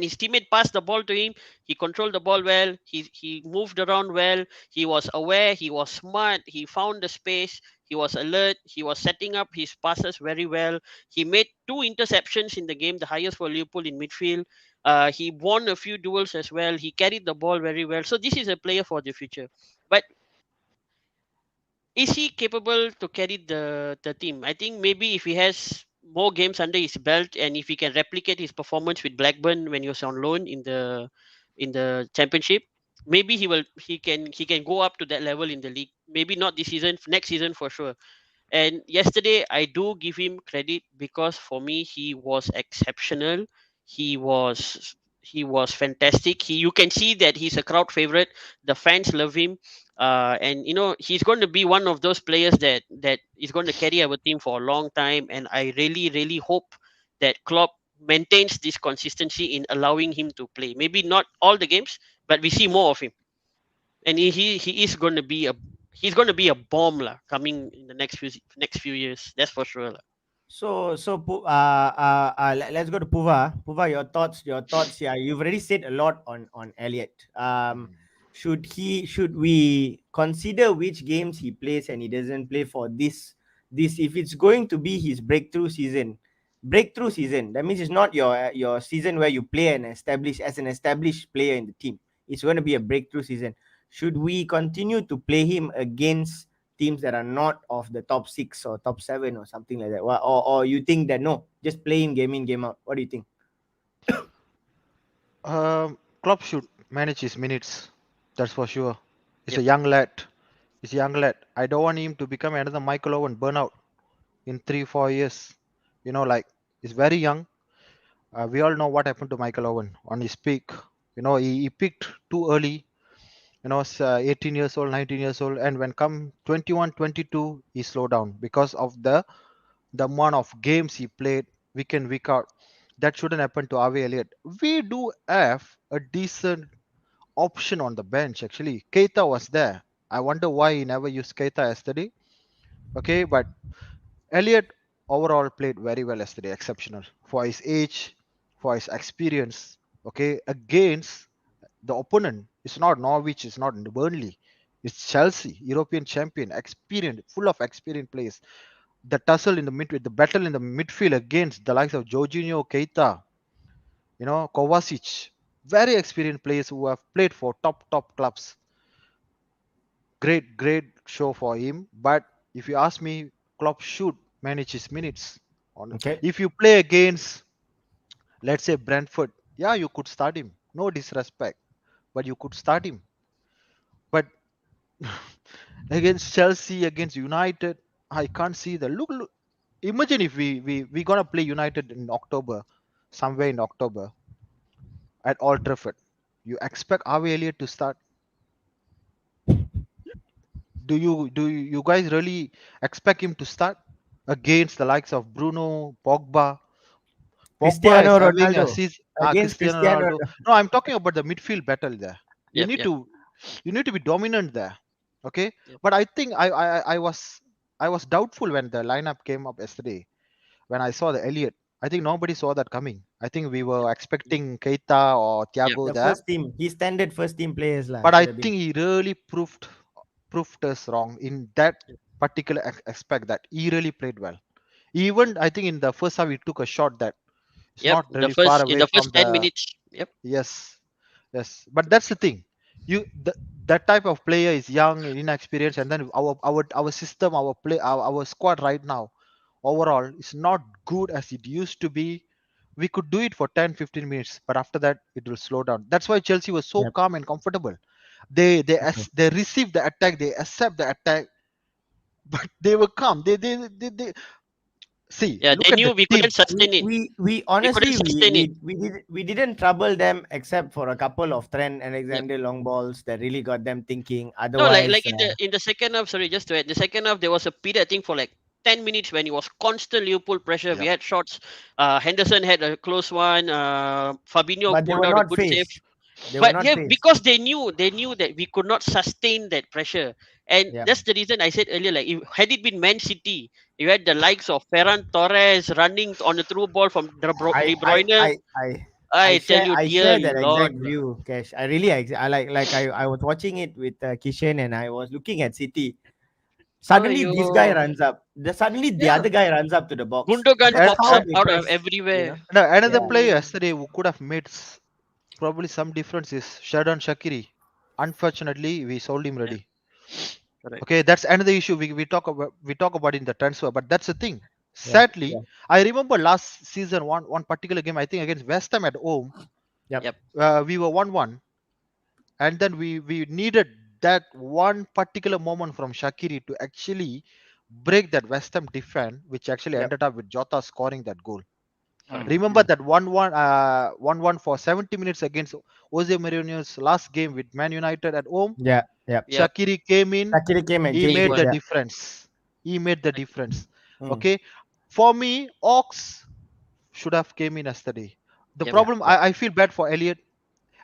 Speaker 4: his teammate passed the ball to him, he controlled the ball well. He moved around well. He was aware. He was smart. He found the space. He was alert. He was setting up his passes very well. He made 2 interceptions in the game, the highest for Liverpool in midfield. He won a few duels as well. He carried the ball very well. So this is a player for the future. But is he capable to carry the team? I think maybe if he has more games under his belt and if he can replicate his performance with Blackburn when he was on loan in the championship, maybe he can go up to that level in the league. Maybe not this season, next season for sure. And yesterday, I do give him credit because for me, he was exceptional. He was he was fantastic. You can see that he's a crowd favorite. The fans love him, and he's going to be one of those players that is going to carry our team for a long time. And I really really hope that Klopp maintains this consistency in allowing him to play. Maybe not all the games, but we see more of him, and he is going to be a he's going to be a bomb lah, coming in the next few years. That's for sure lah.
Speaker 2: Let's go to Puva. Puva, your thoughts. Yeah, you've already said a lot on Elliot. Should we consider which games he plays and he doesn't play for this if it's going to be his breakthrough season? That means it's not your season where you play an established player in the team. It's going to be a breakthrough season. Should we continue to play him against teams that are not of the top 6 or top 7 or something like that? Or you think that no, just play him game in, game out? What do you think?
Speaker 3: Klopp should manage his minutes. That's for sure. He's
Speaker 4: Yep.
Speaker 3: a young lad. He's a young lad. I don't want him to become another Michael Owen burnout in 3-4 years. Like he's very young. We all know what happened to Michael Owen on his peak. He peaked too early. 18 years old, 19 years old, and when come 21, 22, he slowed down because of the amount of games he played week in, week out. That shouldn't happen to Harvey Elliott. We do have a decent option on the bench actually. Keita was there. I wonder why he never used Keita yesterday. Okay, but Elliott overall played very well yesterday, exceptional for his age, for his experience. Okay, against the opponent, it's not Norwich, it's not Burnley, it's Chelsea, European champion, experienced, full of experienced players. The tussle in the midfield, the battle in the midfield against the likes of Jorginho, Keita, Kovacic, very experienced players who have played for top clubs. Great show for him. But if you ask me, Klopp should manage his minutes.
Speaker 2: Okay.
Speaker 3: If you play against, let's say Brentford, yeah, you could start him. No disrespect, but you could start him. But against Chelsea, against United, I can't see the look. Imagine if we gonna play United in October, somewhere in October at Old Trafford. You expect Harvey Elliott to start? Do you guys really expect him to start against the likes of Bruno, Pogba?
Speaker 2: Cristiano
Speaker 3: is having
Speaker 2: Ronaldo.
Speaker 3: a season
Speaker 2: Against
Speaker 3: Cristiano
Speaker 2: Cristiano
Speaker 3: Ronaldo. No, I'm talking about the midfield battle there. You
Speaker 4: Yep,
Speaker 3: need
Speaker 4: yep.
Speaker 3: to you need to be dominant there. Okay,
Speaker 4: Yep.
Speaker 3: but I think I was doubtful when the lineup came up yesterday. When I saw the Elliott, I think nobody saw that coming. I think we were expecting Keita or Thiago
Speaker 2: The
Speaker 3: there,
Speaker 2: first team, he standard first team players lah.
Speaker 3: but I
Speaker 2: should have been.
Speaker 3: think he really proved us wrong in that particular aspect. That he really played well. Even I think in the first half he took a shot that it's
Speaker 4: Yep.
Speaker 3: not
Speaker 4: In
Speaker 3: really far
Speaker 4: the
Speaker 3: away from
Speaker 4: first 10
Speaker 3: the
Speaker 4: minutes. Yep.
Speaker 3: yes. But that's the thing. That type of player is young, inexperienced, and then our system, our squad right now, overall, is not good as it used to be. We could do it for 10-15 minutes, but after that it will slow down. That's why Chelsea was so
Speaker 2: Yep.
Speaker 3: calm and comfortable. They receive the attack, they accept the attack, but they were calm. They see.
Speaker 4: Yeah,
Speaker 3: Look
Speaker 4: they
Speaker 3: at
Speaker 4: knew
Speaker 3: the
Speaker 4: we
Speaker 3: team.
Speaker 4: couldn't sustain it.
Speaker 2: We honestly
Speaker 4: couldn't sustain it.
Speaker 2: we didn't trouble them except for a couple of Trent Alexander long balls that really got them thinking.
Speaker 4: No,
Speaker 2: Otherwise,
Speaker 4: like in the second half. Sorry, just to add, the second half there was a period I think for like 10 minutes when it was constant Liverpool pressure. We
Speaker 3: Yep.
Speaker 4: had shots. Henderson had a close one. Fabinho
Speaker 2: but they
Speaker 4: pulled
Speaker 2: were
Speaker 4: out a
Speaker 2: not
Speaker 4: good save.
Speaker 2: faced. They were
Speaker 4: But
Speaker 2: not
Speaker 4: yeah,
Speaker 2: faced.
Speaker 4: because they knew that we could not sustain that pressure, And
Speaker 2: Yeah.
Speaker 4: that's the reason I said earlier, like, if had it been Man City, you had the likes of Ferran Torres running on the through ball from
Speaker 2: I
Speaker 4: De
Speaker 2: I
Speaker 4: Bruyne.
Speaker 2: I I
Speaker 4: I tell you,
Speaker 2: I
Speaker 4: dear
Speaker 2: share that
Speaker 4: Lord.
Speaker 2: exact view, Cash. I really I like I was watching it with Kishan and I was looking at City.
Speaker 4: Oh,
Speaker 2: Suddenly this guy
Speaker 4: you.
Speaker 2: runs up. Suddenly the
Speaker 4: Yeah.
Speaker 2: other guy runs up to the box.
Speaker 4: Gundogan
Speaker 2: That's
Speaker 3: And,
Speaker 4: pops
Speaker 2: how
Speaker 4: up
Speaker 3: and
Speaker 2: they
Speaker 4: out of
Speaker 2: press. You know.
Speaker 4: everywhere.
Speaker 3: another
Speaker 2: Yeah.
Speaker 3: player
Speaker 4: Mm,
Speaker 3: yesterday who could have made probably some difference is Shadon Shakiri. Unfortunately, we sold him
Speaker 4: yeah,
Speaker 3: ready.
Speaker 4: correct.
Speaker 3: Okay, that's another issue we talk about in the transfer, but that's the thing.
Speaker 2: Yeah.
Speaker 3: Sadly,
Speaker 2: Yeah.
Speaker 3: I remember last season one particular game, I think against West Ham at home,
Speaker 2: Yep.
Speaker 4: Yep.
Speaker 3: we were 1-1, and then we needed that one particular moment from Shakiri to actually break that West Ham defense, which actually
Speaker 2: Yep.
Speaker 3: ended up with Jota scoring that goal.
Speaker 4: Correct.
Speaker 3: Remember that 1-1 for 70 minutes against Jose Mourinho's last game with Man United at home.
Speaker 2: Yeah. Yep.
Speaker 4: Yep.
Speaker 3: Shakiri came in,
Speaker 2: Shakiri came and
Speaker 3: he
Speaker 2: changed
Speaker 3: made
Speaker 2: it.
Speaker 3: the
Speaker 4: Big one.
Speaker 2: Yeah.
Speaker 3: difference. He made the
Speaker 4: Correct.
Speaker 3: difference.
Speaker 2: Mm.
Speaker 3: Okay. For me, Ox should have came in yesterday. The
Speaker 4: Yep.
Speaker 2: Yeah.
Speaker 3: problem,
Speaker 2: Yeah.
Speaker 3: I feel bad for Elliot.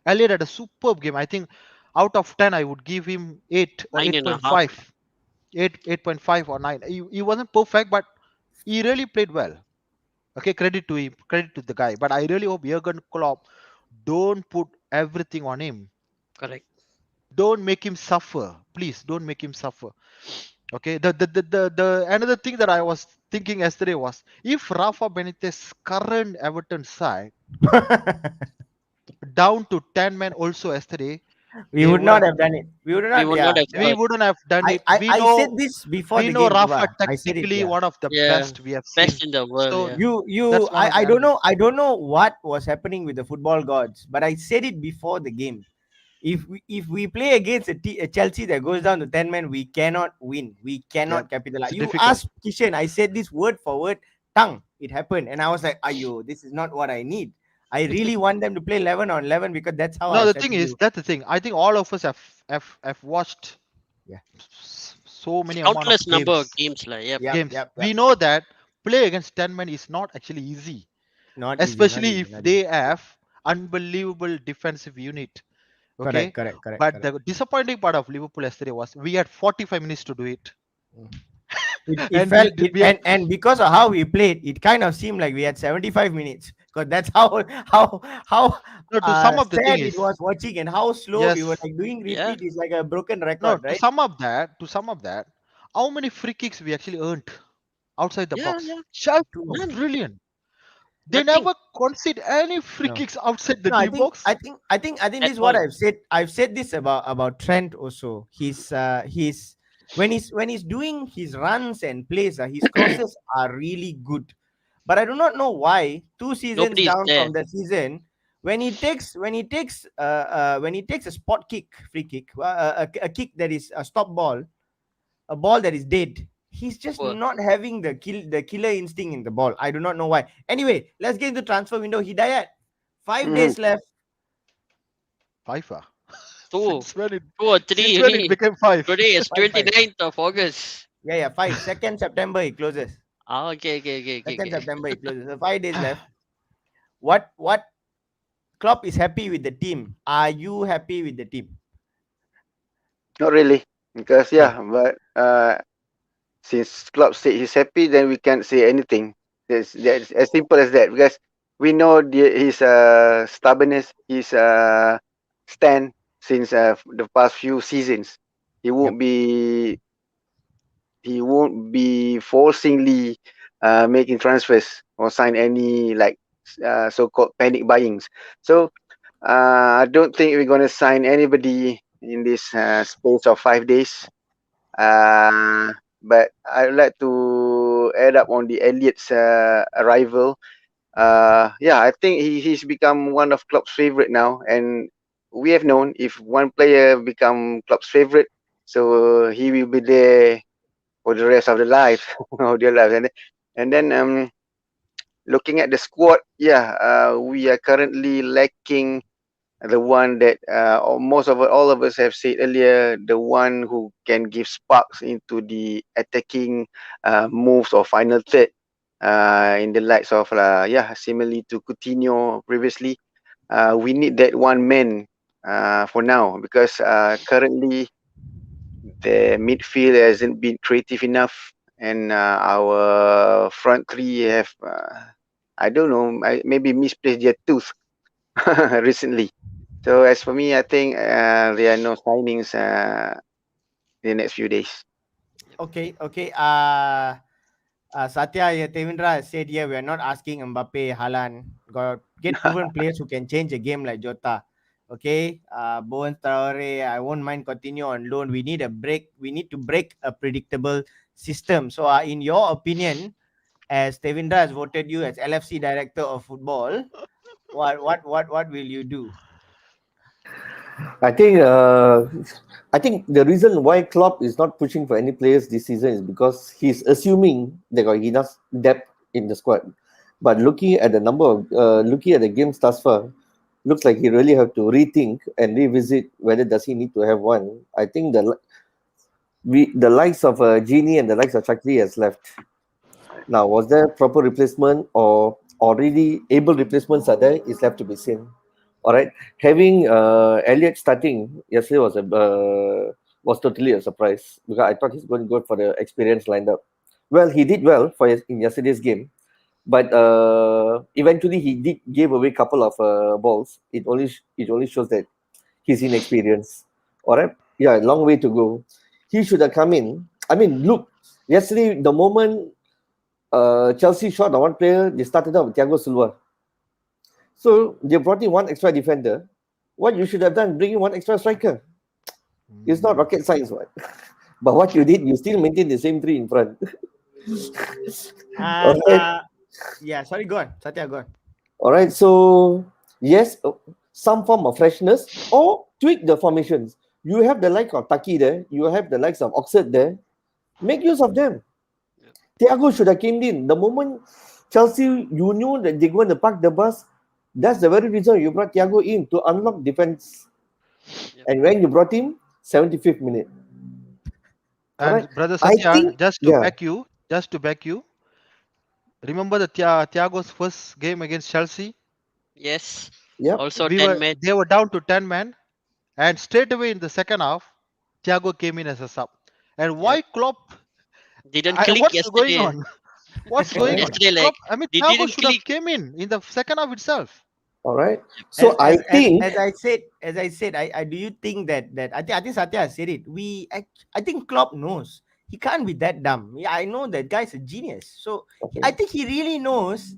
Speaker 3: Elliot had a superb game. I think out of 10, I would give him 8 or
Speaker 4: 9.5.
Speaker 3: 8.5. 8.5 or 9. He wasn't perfect, but he really played well. Okay, credit to him, credit to the guy. But I really hope Jurgen Klopp don't put everything on him.
Speaker 4: Correct.
Speaker 3: Don't make him suffer. Please don't make him suffer. Okay. The another thing that I was thinking yesterday was if Rafa Benitez current Everton side down to 10 men also yesterday,
Speaker 2: We
Speaker 3: they
Speaker 2: would
Speaker 3: would
Speaker 2: not
Speaker 3: have
Speaker 2: have done it. We would
Speaker 4: We
Speaker 2: not.
Speaker 4: would
Speaker 2: Yeah.
Speaker 4: not have
Speaker 2: Yeah.
Speaker 3: we
Speaker 4: scored.
Speaker 3: wouldn't have done it. We
Speaker 2: I said
Speaker 3: know
Speaker 2: this before
Speaker 3: we
Speaker 2: the
Speaker 3: know
Speaker 2: game,
Speaker 3: Rafa
Speaker 2: Diva. I said it.
Speaker 3: tactically
Speaker 2: Yeah.
Speaker 3: one of the
Speaker 4: Yeah.
Speaker 3: best we have
Speaker 4: Best
Speaker 3: seen.
Speaker 4: in the world.
Speaker 3: So
Speaker 4: Yeah.
Speaker 2: You
Speaker 3: that's one of the
Speaker 2: I don't
Speaker 3: angle.
Speaker 2: know, I don't know what was happening with the football gods, but I said it before the game. If we play against a Chelsea that goes down to 10 men, we cannot win. We
Speaker 3: Yeah,
Speaker 2: cannot capitalize.
Speaker 3: it's
Speaker 2: You
Speaker 3: difficult.
Speaker 2: ask Kishan, I said this word for word, tongue. It happened. And I was like, ayo, this is not what I need. I really want them to play 11 on 11 because that's how
Speaker 3: No,
Speaker 2: our
Speaker 3: the thing
Speaker 2: strategy
Speaker 3: is
Speaker 2: works.
Speaker 3: that's the thing. I think all of us have watched
Speaker 2: Yeah.
Speaker 3: so many amount of
Speaker 4: Countless number of
Speaker 3: games.
Speaker 4: games. Like, yep.
Speaker 2: Yep,
Speaker 3: Games.
Speaker 2: yep, yep.
Speaker 3: We know that play against 10 men is not actually easy,
Speaker 2: Not easy, not
Speaker 3: especially
Speaker 2: easy,
Speaker 3: if
Speaker 2: not
Speaker 3: they
Speaker 2: easy.
Speaker 3: have unbelievable defensive unit.
Speaker 2: Correct,
Speaker 3: Okay,
Speaker 2: correct, correct,
Speaker 3: but
Speaker 2: correct.
Speaker 3: the disappointing part of Liverpool yesterday was we had 45 minutes to do it,
Speaker 2: Mm. It
Speaker 3: and
Speaker 2: felt it
Speaker 3: we had,
Speaker 2: and because of how we played, it kind of seemed like we had 75 minutes because that's how
Speaker 3: no, to sum up the thing
Speaker 2: sad it
Speaker 3: is
Speaker 2: was watching and how slow we were
Speaker 3: yes,
Speaker 2: like doing
Speaker 4: Yeah.
Speaker 2: repeat is like a broken
Speaker 3: no,
Speaker 2: record, right?
Speaker 3: to sum up that, how many free kicks we actually earned outside the
Speaker 4: Yeah.
Speaker 3: box?
Speaker 4: Yeah.
Speaker 3: Chelsea
Speaker 2: Two.
Speaker 3: was
Speaker 4: None.
Speaker 3: brilliant. They
Speaker 4: Nothing.
Speaker 3: never concede any free
Speaker 2: No.
Speaker 3: kicks outside the
Speaker 2: No,
Speaker 3: D box.
Speaker 2: I think
Speaker 4: At
Speaker 2: this is what
Speaker 4: all.
Speaker 2: I've said this about Trent also. He's when he's doing his runs and plays, his crosses are really good. But I do not know why 2 seasons
Speaker 4: Nobody is
Speaker 2: down
Speaker 4: there.
Speaker 2: from the season when he takes a spot kick, free kick, a kick that is a stop ball, a ball that is dead. He's just
Speaker 4: Poor.
Speaker 2: not having the killer instinct in the ball. I do not know why. Anyway, let's get into transfer window. Hidayat, 5 days
Speaker 5: Mhm.
Speaker 2: left.
Speaker 3: FIFA.
Speaker 4: Two.
Speaker 3: Since when it
Speaker 4: 2 or 3
Speaker 3: since when it
Speaker 4: only.
Speaker 3: became 5?
Speaker 4: Today is
Speaker 2: Five, five.
Speaker 4: 29th of August.
Speaker 2: Yeah, yeah, five. 2nd September it closes.
Speaker 4: Ah, okay.
Speaker 2: 2nd September it closes. So 5 days left. What Klopp is happy with the team. Are you happy with the team?
Speaker 5: Not really, because
Speaker 2: Okay.
Speaker 5: but since Klopp said he's happy, then we can't say anything. That's as simple as that. Because we know his stubbornness, his stand since the past few seasons. He
Speaker 2: Yep.
Speaker 5: won't be he won't be forcingly making transfers or sign any like so-called panic buyings. So I don't think we're gonna sign anybody in this space of 5 days. Uh, but I'd like to add up on the Elliott's arrival. Yeah, I think he's become one of Klopp's favorite now, and we have known if one player become Klopp's favorite, so he will be there for the rest of the life of their lives. And then looking at the squad, yeah, we are currently lacking the one that all of us have said earlier, the one who can give sparks into the attacking moves or final third in the likes of yeah, similarly to Coutinho previously. We need that one man for now because currently the midfield hasn't been creative enough, and our front three have, I don't know, maybe misplaced their tooth recently. So as for me, I think there are no signings in the next few days.
Speaker 2: Okay, okay. Satya Tevindra said here we are not asking Mbappe, Haaland. Got get proven players who can change a game like Jota. Okay, Bowen Traore, I won't mind continue on loan. We need a break. We need to break a predictable system. So, in your opinion, as Tevindra has voted you as LFC director of football, what will you do?
Speaker 6: I think I think the reason why Klopp is not pushing for any players this season is because he's assuming they got enough depth in the squad. But looking at the number of looking at the games thus far, looks like he really have to rethink and revisit whether does he need to have one. I think the likes of Genie and the likes of Shakri has left. Now, was there proper replacement or already able replacements are there? Is left to be seen. All right, having Elliott starting yesterday was totally a surprise because I thought he's going to go for the experience lined up. Well, he did well in yesterday's game, but eventually he did give away a couple of balls. It only shows that he's inexperienced. All right, yeah, long way to go. He should have come in. I mean, look, yesterday the moment Chelsea shot on one player, they started out with Thiago Silva. So they brought in one extra defender. What you should have done, bring in one extra striker. It's not rocket science, what? But what you did, you still maintain the same three in front. All right.
Speaker 2: Yeah, sorry, go on. Satya, go on.
Speaker 6: All right. So yes, some form of freshness or tweak the formations. You have the likes of Taki there. You have the likes of Oxford there. Make use of them. Thiago should have came in. The moment Chelsea, you knew that they're going to park the bus. That's the very reason you brought Thiago in to unlock defense.
Speaker 4: Yep.
Speaker 6: And when you brought him, 75th minute.
Speaker 3: And
Speaker 6: Alright.
Speaker 3: brother
Speaker 6: I
Speaker 3: Satya,
Speaker 6: think,
Speaker 3: just to
Speaker 6: yeah,
Speaker 3: back you, remember the Thiago's first game against Chelsea?
Speaker 4: Yes.
Speaker 6: yeah.
Speaker 4: Also 10 men.
Speaker 3: They were down to 10 men, and straight away in the second half, Thiago came in as a sub. And why
Speaker 4: Yep.
Speaker 3: Klopp?
Speaker 4: Didn't click
Speaker 3: What's going
Speaker 4: yesterday.
Speaker 3: on? What's going
Speaker 6: Alright.
Speaker 3: on?
Speaker 4: Yesterday,
Speaker 3: Klopp,
Speaker 4: like,
Speaker 3: I mean,
Speaker 4: they
Speaker 3: Thiago
Speaker 4: didn't
Speaker 3: should have
Speaker 4: click.
Speaker 3: came in the second half itself.
Speaker 6: All right. So
Speaker 2: as,
Speaker 6: I think,
Speaker 2: as I said, I do you think that I think Satya has said it. I think Klopp knows he can't be that dumb. Yeah, I know that guy's a genius. So
Speaker 6: okay.
Speaker 2: I think he really knows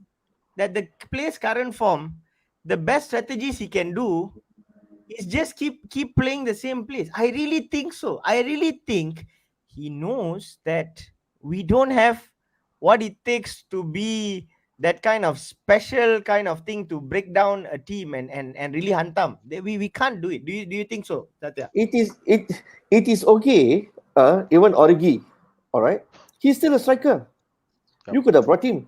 Speaker 2: that the player's current form, the best strategies he can do is just keep playing the same place. I really think so. I really think he knows that we don't have what it takes to be that kind of special kind of thing to break down a team and really hunt them. We can't do it. Do you think so, Satya?
Speaker 6: it is okay. Even Origi, all right. He's still a striker.
Speaker 3: Yep.
Speaker 6: You could have brought him.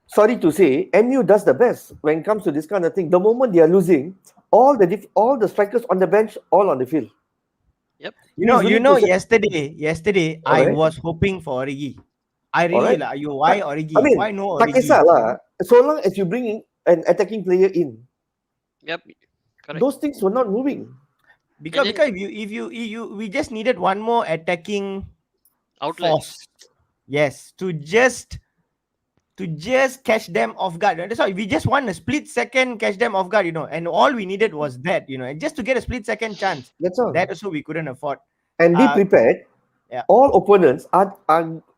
Speaker 6: Sorry to say, MU does the best when it comes to this kind of thing. The moment they are losing, all the strikers on the bench, all on the field.
Speaker 4: Yep.
Speaker 2: You know,
Speaker 6: Means you need to
Speaker 2: yesterday I
Speaker 6: Alright.
Speaker 2: was hoping for Origi. I
Speaker 6: All
Speaker 2: really
Speaker 6: right.
Speaker 2: like you. Why Origi?
Speaker 6: I mean,
Speaker 2: Why no
Speaker 6: tak
Speaker 2: Origi?
Speaker 6: kisah lah. So long as you bring in an attacking player in,
Speaker 4: Yep. Correct.
Speaker 6: those things were not moving.
Speaker 2: Because
Speaker 4: And then-
Speaker 2: if you we just needed one more attacking
Speaker 4: Outlet.
Speaker 2: force. Yes, to just catch them off guard. That's why we just want a split second catch them off guard, and all we needed was that, and just to get a split second chance.
Speaker 6: That's all.
Speaker 2: That also we couldn't afford.
Speaker 6: And be
Speaker 2: uh,
Speaker 6: prepared.
Speaker 2: yeah.
Speaker 6: All opponents are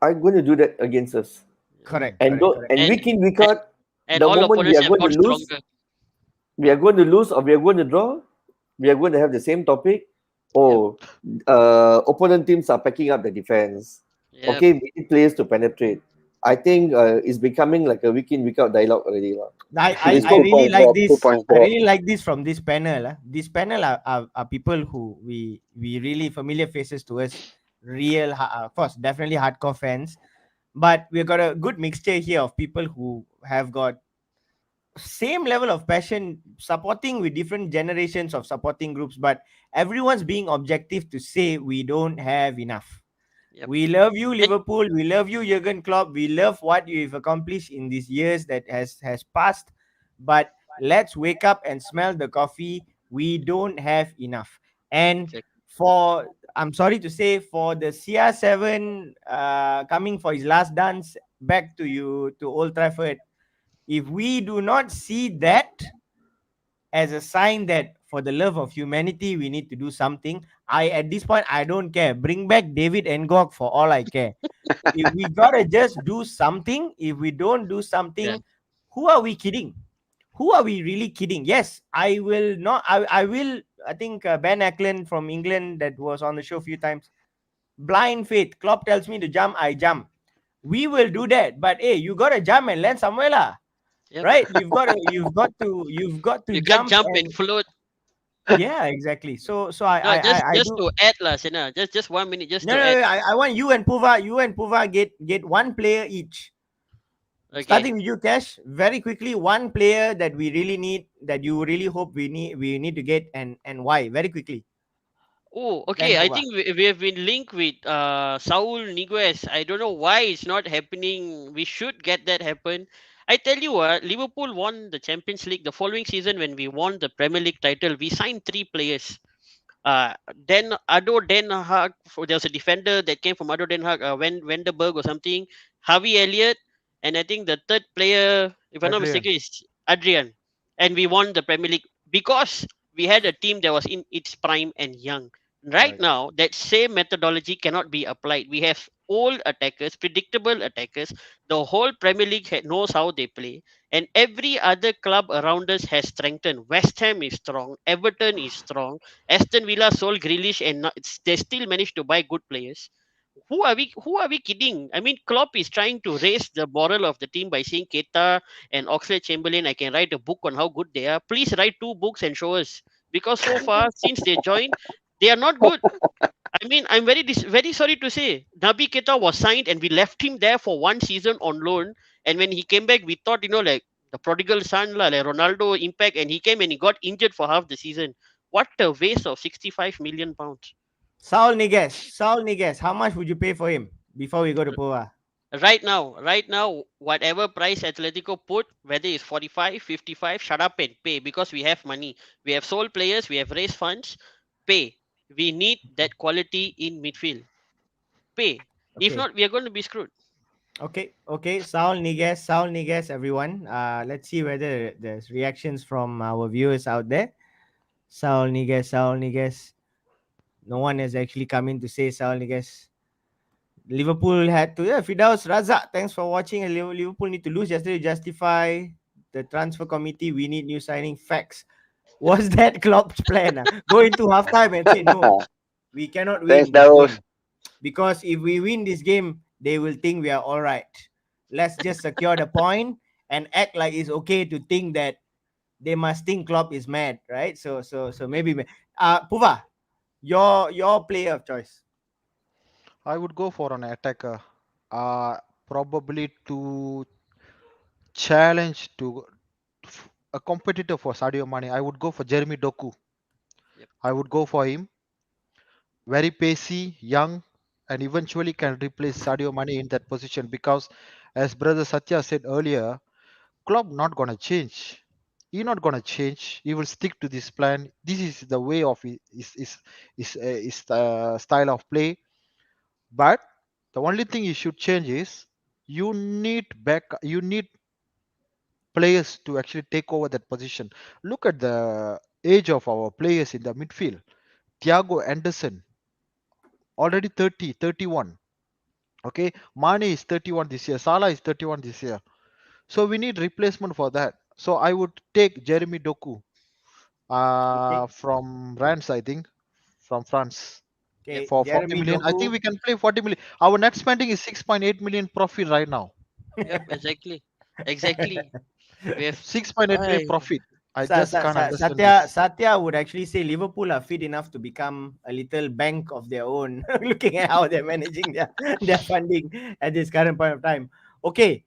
Speaker 6: going to do that against us.
Speaker 2: Correct.
Speaker 6: And
Speaker 2: correct.
Speaker 6: and week in week out,
Speaker 4: And
Speaker 6: the
Speaker 4: all
Speaker 6: moment we
Speaker 4: opponents
Speaker 6: are
Speaker 4: have
Speaker 6: going
Speaker 4: got
Speaker 6: to lose,
Speaker 4: stronger.
Speaker 6: we are going to lose or we are going to draw, we are going to have the same topic. Oh, opponent teams are packing up the defense.
Speaker 4: Yep.
Speaker 6: Okay, we need players to penetrate. I think it's becoming like a week in week out dialogue already.
Speaker 2: I
Speaker 6: It's
Speaker 2: I
Speaker 5: 2
Speaker 2: really
Speaker 5: points
Speaker 2: like
Speaker 5: drop, 2
Speaker 2: this.
Speaker 5: points
Speaker 2: I
Speaker 5: drop.
Speaker 2: really like this from this panel. This panel are people who we really familiar faces to us. Real, of course, definitely hardcore fans. But we've got a good mixture here of people who have got same level of passion supporting with different generations of supporting groups, but everyone's being objective to say we don't have enough.
Speaker 4: Yep.
Speaker 2: We love you, Liverpool. We love you, Jurgen Klopp. We love what you've accomplished in these years that has passed. But let's wake up and smell the coffee. We don't have enough. And
Speaker 4: Exactly.
Speaker 2: for I'm sorry to say, for the CR7 coming for his last dance back to Old Trafford, if we do not see that as a sign that for the love of humanity we need to do something, at this point I don't care. Bring back David Ngok for all I care. If we gotta just do something, if we don't do
Speaker 4: Yeah.
Speaker 2: something, who are we kidding? Who are we really kidding? Yes, I will not. I will. I think Ben Ackland from England that was on the show a few times. Blind faith. Klopp tells me to jump, I jump. We will do that, but hey, you gotta jump and land somewhere lah,
Speaker 4: Yep.
Speaker 2: right? You've got to
Speaker 4: You can't
Speaker 2: jump
Speaker 4: jump and
Speaker 2: and
Speaker 4: float.
Speaker 2: yeah, exactly. So
Speaker 4: No,
Speaker 2: I
Speaker 4: just
Speaker 2: do.
Speaker 4: to add lah, Sena. Just 1 minute, just
Speaker 2: No,
Speaker 4: to
Speaker 2: no,
Speaker 4: add.
Speaker 2: no, I want you and Puva get one player each.
Speaker 4: Okay.
Speaker 2: Starting with you, Cash. Very quickly, one player that we really need, that you really hope we need to get, and why? Very quickly.
Speaker 4: Oh,
Speaker 2: Then
Speaker 4: okay. I
Speaker 2: Puva.
Speaker 4: think we have been linked with Saul Niguez. I don't know why it's not happening. We should get that happen. I tell you what, Liverpool won the Champions League the following season when we won the Premier League title. We signed three players. Then Ado Den Haag, there was a defender that came from Ado Den Haag, Wenderberg or something, Harvey Elliott, and I think the third player, if I'm not
Speaker 3: Adrian.
Speaker 4: mistaken, is Adrian. And we won the Premier League because we had a team that was in its prime and young. Right
Speaker 3: Right.
Speaker 4: now, that same methodology cannot be applied. We have old attackers, predictable attackers. The whole Premier League knows how they play, and every other club around us has strengthened. West Ham is strong, Everton is strong, Aston Villa sold Grealish and they still managed to buy good players. Who are we kidding? I mean, Klopp is trying to raise the moral of the team by saying Keita and Oxlade Chamberlain, I can write a book on how good they are. Please write two books and show us. Because so far, since they joined, they are not good. I mean, I'm very sorry to say, Naby Keita was signed and we left him there for one season on loan. And when he came back, we thought, like the prodigal son, like Ronaldo impact, and he came and he got injured for half the season. What a waste of 65 million pounds.
Speaker 2: Saul Niguez. Saul Niguez. How much would you pay for him before we go to Puva?
Speaker 4: Right now, whatever price Atletico put, whether it's 45, 55, shut up and pay because we have money. We have sold players, we have raised funds. Pay. We need that quality in midfield. Pay. If
Speaker 2: Okay.
Speaker 4: not, we are going to be screwed.
Speaker 2: Okay. Saul Niguez, everyone. Let's see whether there's reactions from our viewers out there. Saul Niguez. No one has actually come in to say Saul Niguez. Liverpool had to, Fidaus Razak, thanks for watching. Liverpool need to lose yesterday to justify the transfer committee. We need new signing. Facts. Was that Klopp's plan? Go into halftime and say, no, we cannot
Speaker 5: Thanks,
Speaker 2: win this
Speaker 5: Daos.
Speaker 2: game. Because if we win this game, they will think we are all right. Let's just secure the point and act like it's okay to think that they must think Klopp is mad, right? So maybe Puva, your player of choice.
Speaker 3: I would go for an attacker. Probably to challenge to a competitor for Sadio Mane. I would go for Jeremy Doku.
Speaker 4: Yep.
Speaker 3: I would go for him. Very pacey, young, and eventually can replace Sadio Mane in that position because, as Brother Satya said earlier, Klopp not gonna change. He not gonna change. He will stick to this plan. This is the way of his style of play. But the only thing you should change is you need players to actually take over that position. Look at the age of our players in the midfield. Thiago Anderson already 30, 31. Okay, Mane is 31 this year. Salah is 31 this year. So we need replacement for that. So I would take Jeremy Doku
Speaker 2: Okay.
Speaker 3: from Reims, I think, from France
Speaker 4: Yep.
Speaker 2: Okay.
Speaker 3: for 40
Speaker 2: Jeremy
Speaker 3: million. I think
Speaker 2: Doku.
Speaker 3: we can play 40 million. Our net spending is 6.8 million profit right now.
Speaker 4: Yep. Exactly. Exactly. We have.
Speaker 3: 6.8 million
Speaker 4: Ay,
Speaker 3: profit. I just can't understand
Speaker 2: Satya
Speaker 3: this.
Speaker 2: Satya would actually say Liverpool are fit enough to become a little bank of their own, looking at how they're managing their funding at this current point of time. Okay,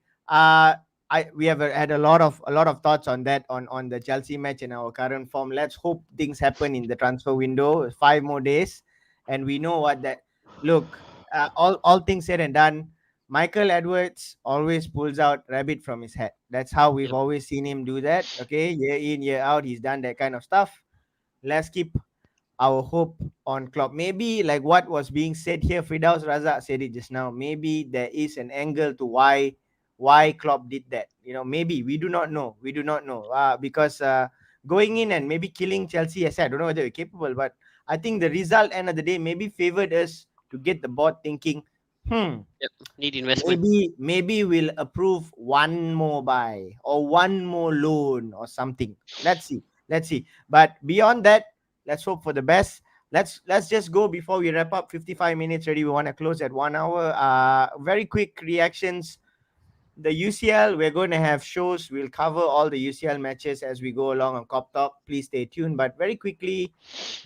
Speaker 2: we have had a lot of thoughts on that on the Chelsea match and our current form. Let's hope things happen in the transfer window. 5 more days, and we know what that look. All things said and done, Michael Edwards always pulls out rabbit from his hat. That's how we've
Speaker 4: yep.
Speaker 2: always seen him do that. Okay, year in, year out, he's done that kind of stuff. Let's keep our hope on Klopp. Maybe like what was being said here, Firdaus Razak said it just now. Maybe there is an angle to why Klopp did that. Maybe we do not know. We do not know. Because going in and maybe killing Chelsea, yes, I don't know whether we're capable, but I think the result end of the day maybe favored us to get the board thinking,
Speaker 4: Yep. Need investment.
Speaker 2: maybe we'll approve one more buy or one more loan or something. Let's see. But beyond that, let's hope for the best. Let's just go before we wrap up. 55 minutes already. We want to close at 1 hour. Very quick reactions. The UCL, we're going to have shows. We'll cover all the UCL matches as we go along on Cop Talk. Please stay tuned. But very quickly,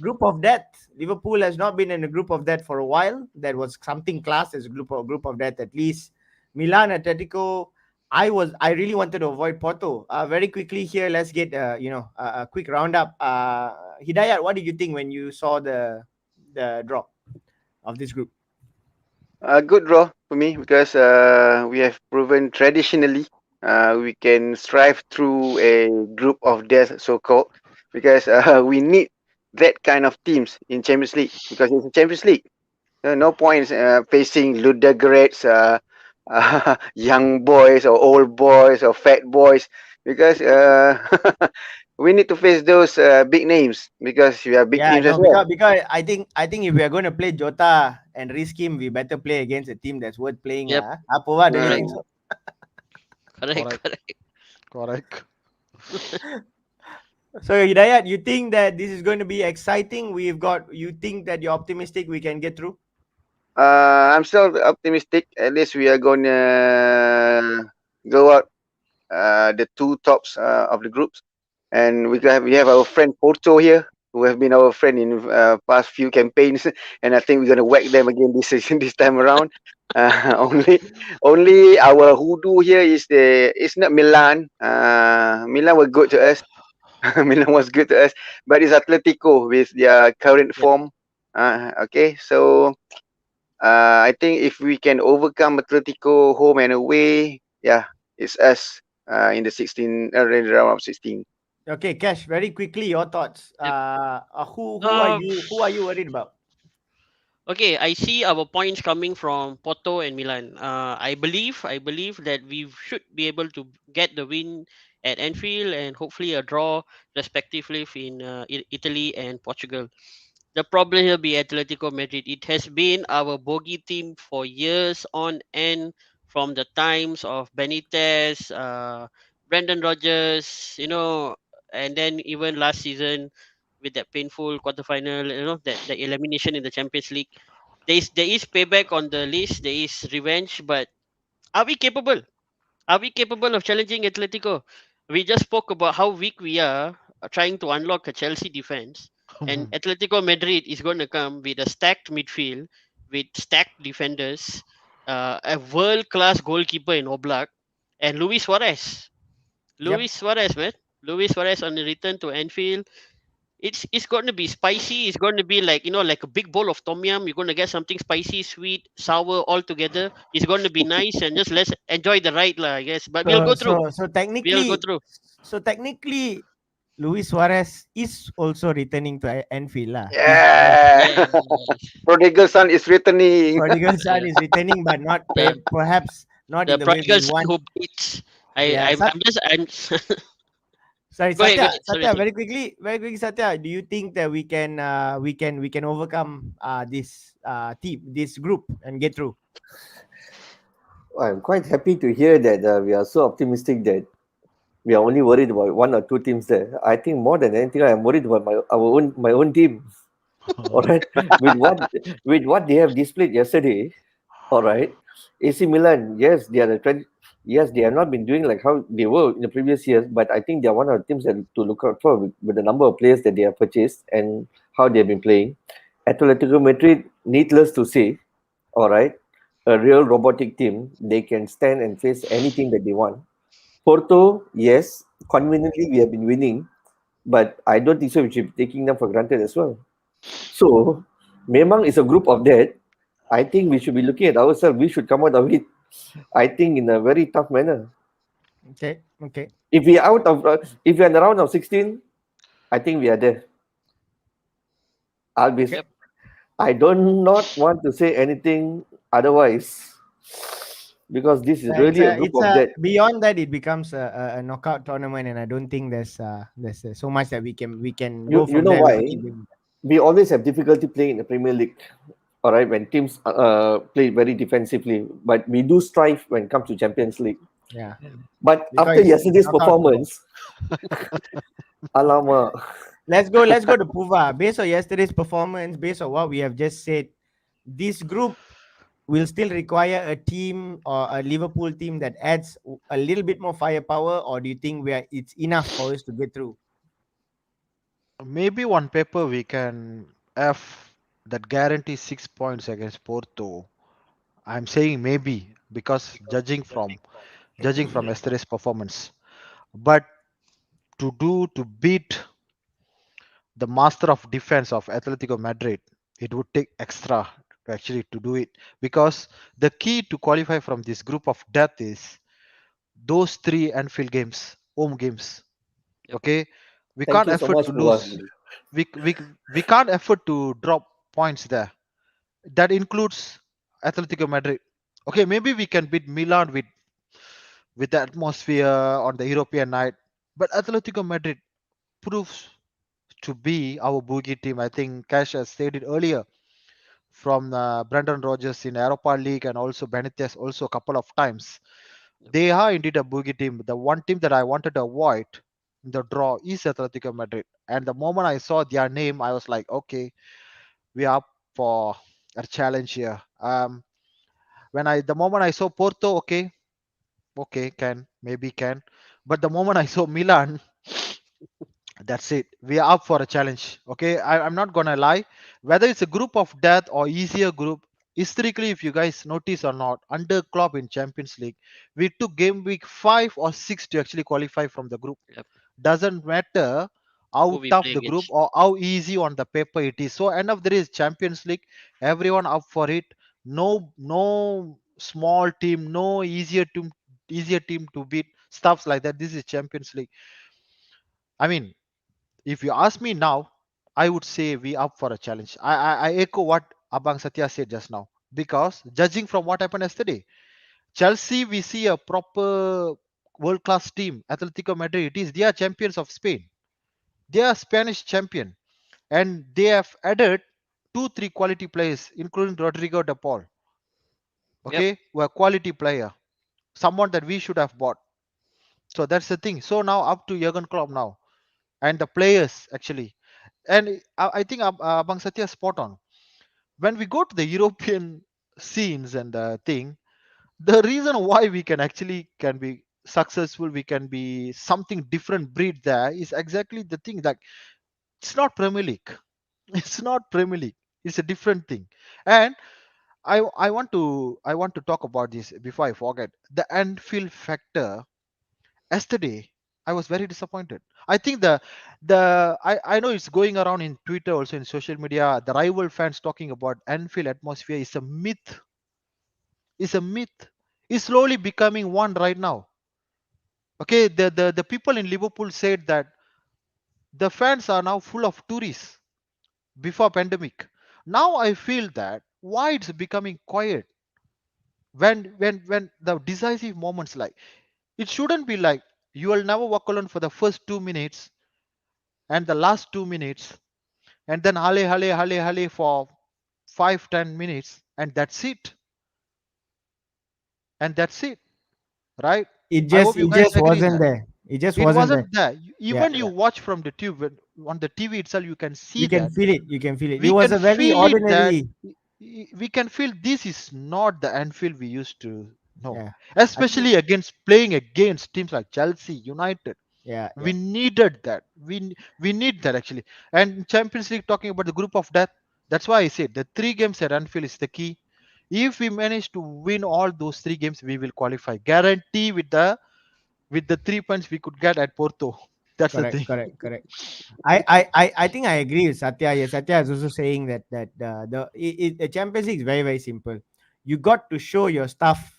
Speaker 2: Group of Death. Liverpool has not been in a Group of Death for a while. That was something classed as a group of death at least. Milan, Atletico. I really wanted to avoid Porto. Very quickly here, let's get a quick roundup. Hidayat, what did you think when you saw the draw of this group?
Speaker 5: A good draw for me because we have proven traditionally we can strive through a group of death, so called, because we need that kind of teams in Champions League because it's a Champions League. No points facing ludogorets, young boys or old boys or fat boys because we need to face those big names because we are big
Speaker 2: Yeah,
Speaker 5: teams as
Speaker 2: no,
Speaker 5: well.
Speaker 2: because I think if we are going to play Jota and risk him, we better play against a team that's worth playing.
Speaker 4: Yep.
Speaker 2: Apova, don't you
Speaker 5: Uh,
Speaker 2: think so?
Speaker 4: Correct.
Speaker 3: Correct.
Speaker 2: So Hidayat, you think that this is going to be exciting? You think that you're optimistic we can get through?
Speaker 5: I'm still optimistic. At least we are going to go out the two tops of the groups, and we have our friend Porto here, who have been our friend in past few campaigns, and I think we're going to whack them again this season, this time around. Only our hoodoo here is it's not Milan. Milan were good to us. Milan was good to us, but it's Atletico with their current
Speaker 4: Yep.
Speaker 5: form. Okay, so I think if we can overcome Atletico home and away, yeah, it's us in the 16 in the round of 16.
Speaker 2: Okay, Cash, very quickly your thoughts.
Speaker 4: Yep.
Speaker 2: Who are you worried about?
Speaker 4: Okay, I see our points coming from Porto and Milan. I believe that we should be able to get the win at Anfield and hopefully a draw respectively in Italy and Portugal. The problem here be Atletico Madrid. It has been our bogey team for years on end, from the times of Benitez, Brendan Rodgers, and then even last season with that painful quarterfinal, that the elimination in the Champions League. There is payback on the list. There is revenge, but are we capable? Are we capable of challenging Atletico? We just spoke about how weak we are trying to unlock a Chelsea defense, and Atletico Madrid is going to come with a stacked midfield, with stacked defenders, a world-class goalkeeper in Oblak, and Luis Suarez.
Speaker 2: Yep.
Speaker 4: Luis Suarez, man. Luis Suarez on the return to Anfield. It's going to be spicy. It's going to be like like a big bowl of tom yum. You're going to get something spicy, sweet, sour all together. It's going to be nice, and just let's enjoy the ride, lah, I guess. But we'll go through.
Speaker 2: So
Speaker 4: We'll go through.
Speaker 2: technically, Luis Suarez is also returning to Anfield lah.
Speaker 5: Yeah,
Speaker 4: Yeah.
Speaker 5: prodigal son is returning.
Speaker 2: Prodigal son is returning, but not
Speaker 4: The,
Speaker 2: perhaps not
Speaker 4: the
Speaker 2: in the way
Speaker 4: prodigal
Speaker 2: we
Speaker 4: son
Speaker 2: want.
Speaker 4: who beats.
Speaker 2: Yeah,
Speaker 4: I'm
Speaker 2: Sorry,
Speaker 4: go ahead. Go
Speaker 2: Satya.
Speaker 4: ahead. Sorry,
Speaker 2: Satya,
Speaker 4: sorry.
Speaker 2: very quickly, Satya. Do you think that we can overcome this this group and get through?
Speaker 6: I'm quite happy to hear that we are so optimistic that we are only worried about one or two teams there. I think more than anything, I'm worried about my own team. All right, with what they have displayed yesterday. All right, AC Milan, yes, they are yes, they have not been doing like how they were in the previous years, but I think they are one of the teams that to look out for with the number of players that they have purchased and how they have been playing. Atletico Madrid, needless to say, all right, a real robotic team. They can stand and face anything that they want. Porto, yes, conveniently we have been winning, but I don't think so we should be taking them for granted as well. So, memang is a group of that. I think we should be looking at ourselves. We should come out of it, I think, in a very tough manner.
Speaker 2: Okay.
Speaker 6: If we are in the round of 16, I think we are there. I'll be.
Speaker 2: Okay.
Speaker 6: I don't not want to say anything otherwise because this is
Speaker 2: It's
Speaker 6: really a
Speaker 2: a
Speaker 6: group
Speaker 2: it's
Speaker 6: of
Speaker 2: a
Speaker 6: death.
Speaker 2: beyond that it becomes a knockout tournament, and I don't think there's so much that we can go
Speaker 6: You
Speaker 2: from
Speaker 6: know
Speaker 2: there without
Speaker 6: why?
Speaker 2: even.
Speaker 6: We always have difficulty playing in the Premier League. All right, when teams play very defensively, but we do strive when it comes to Champions League.
Speaker 2: Yeah,
Speaker 6: But after
Speaker 2: because it's
Speaker 6: yesterday's
Speaker 2: knockout.
Speaker 6: performance, alamak,
Speaker 2: Let's go to Puva. Based on yesterday's performance, based on what we have just said, this group will still require a team or a Liverpool team that adds a little bit more firepower, or do you think it's enough for us to get through?
Speaker 3: Maybe on paper we can have that guarantee 6 points against Porto. I'm saying maybe because judging from yesterday's performance. But to beat the master of defense of Atletico Madrid, it would take extra to actually to do it, because the key to qualify from this group of death is those three Anfield games, home games.
Speaker 4: Yep.
Speaker 3: Okay, we
Speaker 6: thank
Speaker 3: can't
Speaker 6: you so
Speaker 3: afford
Speaker 6: much,
Speaker 3: to
Speaker 6: Puva.
Speaker 3: lose. We can't afford to drop points there. That includes Atletico Madrid. Okay, maybe we can beat Milan with the atmosphere on the European night, but Atletico Madrid proves to be our boogie team. I think Cash has stated earlier, from Brendan Rodgers in Europa League and also Benitez also a couple of times. They are indeed a boogie team. The one team that I wanted to avoid in the draw is Atletico Madrid. And the moment I saw their name, I was like, okay, we are up for a challenge here. The moment I saw Porto, okay, can maybe can, but the moment I saw Milan, that's it. We are up for a challenge. Okay, I'm not gonna lie. Whether it's a group of death or easier group, historically, if you guys notice or not, under Klopp in Champions League, we took game week 5 or 6 to actually qualify from the group.
Speaker 4: Yep.
Speaker 3: Doesn't matter
Speaker 4: Who
Speaker 3: how
Speaker 4: we
Speaker 3: tough
Speaker 4: play
Speaker 3: the group
Speaker 4: against?
Speaker 3: or how easy on the paper it is. So end of the day is Champions League. Everyone up for it. No small team, no easier team to beat. Stuffs like that. This is Champions League. I mean, if you ask me now, I would say we up for a challenge. I echo what Abang Satya said just now, because judging from what happened yesterday, Chelsea, we see a proper world class team. Atletico Madrid, it is they are champions of Spain. They are Spanish champion, and they have added 2-3 quality players, including Rodrigo de Paul.
Speaker 4: Yep.
Speaker 3: Okay, who are quality player, someone that we should have bought. So that's the thing. So now up to Jurgen Klopp now and the players actually. And I think Abang Satya is spot on. When we go to the European scenes and thing, the reason why we can be successful, we can be something different breed there is exactly the thing. Like, it's not Premier League. It's not Premier League. It's a different thing. And I want to talk about this before I forget. The Anfield factor yesterday, I was very disappointed. I think I know it's going around in Twitter, also in social media, the rival fans talking about Anfield atmosphere is a myth. Is a myth. It's slowly becoming one right now. Okay, the people in Liverpool said that the fans are now full of tourists before pandemic. Now I feel that why it's becoming quiet when the decisive moments, like, it shouldn't be like you will never walk alone for the first 2 minutes and the last 2 minutes, and then hale for 5-10 minutes, and that's it, right?
Speaker 2: It
Speaker 3: I
Speaker 2: just
Speaker 3: hope you
Speaker 2: it
Speaker 3: guys
Speaker 2: just
Speaker 3: agree
Speaker 2: wasn't
Speaker 3: that
Speaker 2: there. It just
Speaker 3: it
Speaker 2: wasn't
Speaker 3: wasn't
Speaker 2: there.
Speaker 3: there.
Speaker 2: Yeah,
Speaker 3: Even you
Speaker 2: yeah.
Speaker 3: watch from the tube on the TV itself, you can see
Speaker 2: You can
Speaker 3: that
Speaker 2: feel it. You can feel it. It
Speaker 3: we
Speaker 2: was
Speaker 3: can
Speaker 2: a very
Speaker 3: feel it that
Speaker 2: ordinary.
Speaker 3: we can feel this is not the Anfield we used to know,
Speaker 2: Yeah, I think.
Speaker 3: especially against playing against teams like Chelsea, United.
Speaker 2: Yeah,
Speaker 3: We
Speaker 2: yeah.
Speaker 3: needed that. We need that actually. And Champions League, talking about the group of death, that's why I said the 3 games at Anfield is the key. If we manage to win all those 3 games, we will qualify. Guarantee with the 3 points we could get at Porto. That's the
Speaker 2: Correct,
Speaker 3: thing.
Speaker 2: correct, correct. I think I agree with Satya. Yeah, Satya is also saying that the Champions League is very very simple. You got to show your stuff.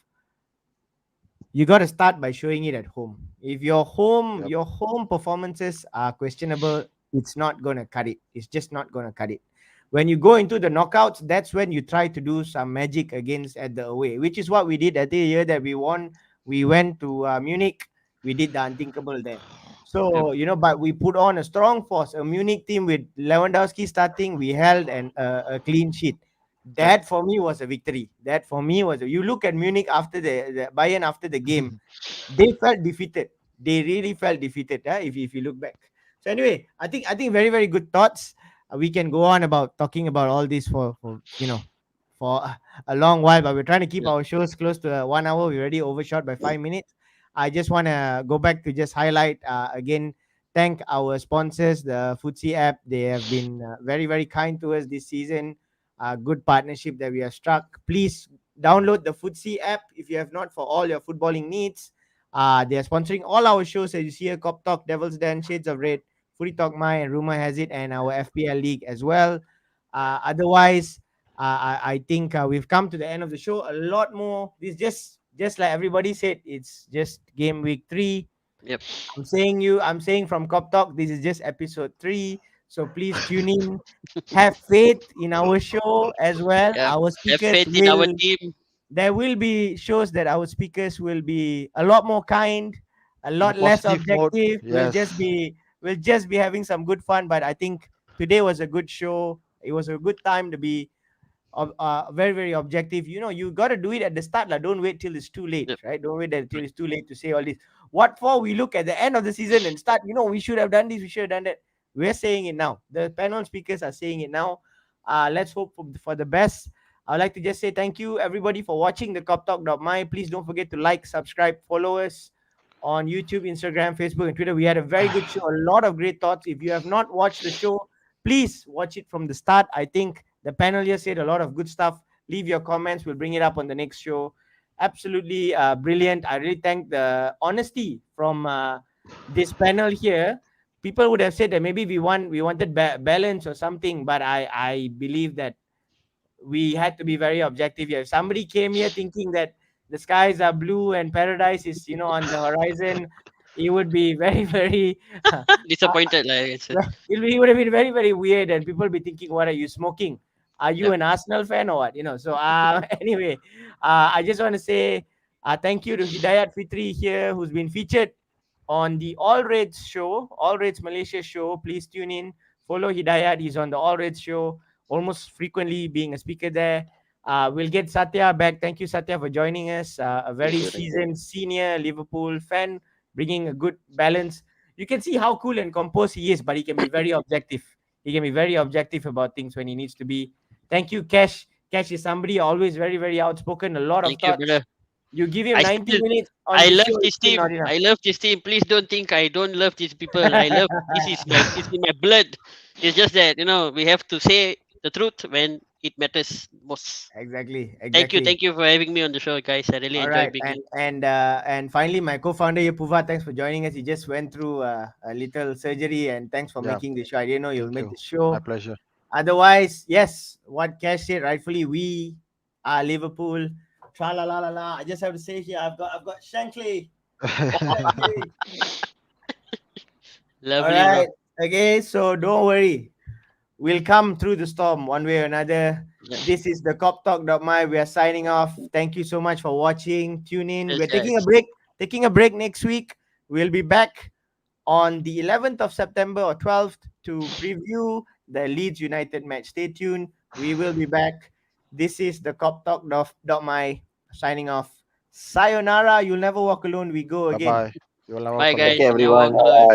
Speaker 2: You got to start by showing it at home. If
Speaker 3: Yep.
Speaker 2: your home performances are questionable, it's not gonna cut it. It's just not gonna cut it. when you go into the knockouts, that's when you try to do some magic against at the away, which is what we did at the year that we won. We went to Munich. We did the unthinkable there.
Speaker 4: Yep.
Speaker 2: So, but we put on a strong force, a Munich team with Lewandowski starting. We held a clean sheet.
Speaker 4: Yep.
Speaker 2: That for me was a victory. That for me was you look at Munich after the Bayern after the game, they felt defeated. They really felt defeated. If you look back. So anyway, I think very very good thoughts. We can go on about talking about all this for a long while, but we're trying to keep
Speaker 4: Yep.
Speaker 2: our shows close to 1 hour. We already overshot by 5 minutes. I just want to go back to just highlight again. Thank our sponsors, the Footsie app. They have been very very kind to us this season. Good partnership that we have struck. Please download the Footsie app if you have not for all your footballing needs. They are sponsoring all our shows as you see here: Cop Talk, Devil's Den, Shades of Red, KOPTALK.my, and Rumor Has It, and our FPL League as well. Otherwise, I think we've come to the end of the show. A lot more. This just like everybody said, it's just game week 3.
Speaker 4: Yep.
Speaker 2: I'm saying from Cop Talk, this is just episode 3. So please tune in. Have faith in our show as well.
Speaker 4: Yeah.
Speaker 2: Our
Speaker 4: Have
Speaker 2: speakers
Speaker 4: faith in our
Speaker 2: will
Speaker 4: team.
Speaker 2: there will be shows that our speakers will be a lot more kind, a
Speaker 3: In a
Speaker 2: lot less
Speaker 3: positive mode.
Speaker 2: objective.
Speaker 3: Yes.
Speaker 2: We'll just be having some good fun. But I think today was a good show. It was a good time to be very very objective. You got to do it at the start, like, don't wait till it's too late,
Speaker 4: Yep.
Speaker 2: right? Don't wait until it's too late to say all this. What for? We look at the end of the season and start, we should have done this, we should have done that. We're saying it now. The panel speakers are saying it now. Let's hope for the best. I'd like to just say thank you everybody for watching the KOPTALK.my. Please don't forget to like, subscribe, follow us on YouTube, Instagram, Facebook, and Twitter. We had a very good show, a lot of great thoughts. If you have not watched the show, please watch it from the start. I think the panel here said a lot of good stuff. Leave your comments. We'll bring it up on the next show. Absolutely brilliant. I really thank the honesty from this panel here. People would have said that maybe we wanted balance or something, but I believe that we had to be very objective here. If somebody came here thinking that the skies are blue and paradise is on the horizon, it would be very very
Speaker 4: Disappointed, like I said.
Speaker 2: it would have been very very weird, and people be thinking, what are you smoking? Are you
Speaker 4: Yep.
Speaker 2: an Arsenal fan or what? So anyway, I just want to say thank you to Hidayat Fitri here, who's been featured on the All Reds show, All Reds Malaysia show. Please tune in, follow Hidayat. He's on the All Reds show almost frequently, being a speaker there. We'll get Satya back. Thank you, Satya, for joining us. A very
Speaker 6: Thank you.
Speaker 2: seasoned senior Liverpool fan, bringing a good balance. You can see how cool and composed he is, but he can be very objective. He can be very objective about things when he needs to be. Thank you, Cash. Cash is somebody always very, very outspoken, a lot of
Speaker 4: Thank you,
Speaker 2: thoughts.
Speaker 4: brother.
Speaker 2: You give him
Speaker 4: I
Speaker 2: 90
Speaker 4: still,
Speaker 2: minutes on
Speaker 4: I
Speaker 2: the
Speaker 4: love
Speaker 2: show,
Speaker 4: this
Speaker 2: it's still
Speaker 4: team.
Speaker 2: not enough.
Speaker 4: I love this team. Please don't think I don't love these people. I love it's in my blood. It's just that we have to say the truth when it matters most.
Speaker 2: Exactly.
Speaker 4: Thank you for having me on the show, guys. I really
Speaker 2: All
Speaker 4: enjoyed
Speaker 2: right,
Speaker 4: being here.
Speaker 2: and finally, my co-founder here, Puva, thanks for joining us. He just went through a little surgery, and thanks for
Speaker 3: Yeah.
Speaker 2: making the show. I didn't know you'll
Speaker 3: Thank
Speaker 2: make
Speaker 3: you.
Speaker 2: the show.
Speaker 3: My pleasure.
Speaker 2: Otherwise, yes, what Cash said rightfully, we are Liverpool. Tra la la la la. I just have to say here, I've got Shankly. Shankly. All
Speaker 4: Lovely,
Speaker 2: right.
Speaker 4: bro.
Speaker 2: Okay, so don't worry. We'll come through the storm one way or another.
Speaker 4: Yeah.
Speaker 2: This is the KOPTALK.my. We are signing off. Thank you so much for watching. Tune in.
Speaker 4: Cheers,
Speaker 2: We're taking a
Speaker 4: guys.
Speaker 2: break. Taking a break next week. We'll be back on the 11th of September or 12th to preview the Leeds United match. Stay tuned. We will be back. This is the KOPTALK.my signing off. Sayonara. You'll never walk alone. We go
Speaker 3: Bye
Speaker 2: again.
Speaker 3: bye. You will never
Speaker 4: Bye,
Speaker 3: follow.
Speaker 4: guys.
Speaker 6: Okay,
Speaker 4: Now walk
Speaker 6: everyone.
Speaker 4: alone.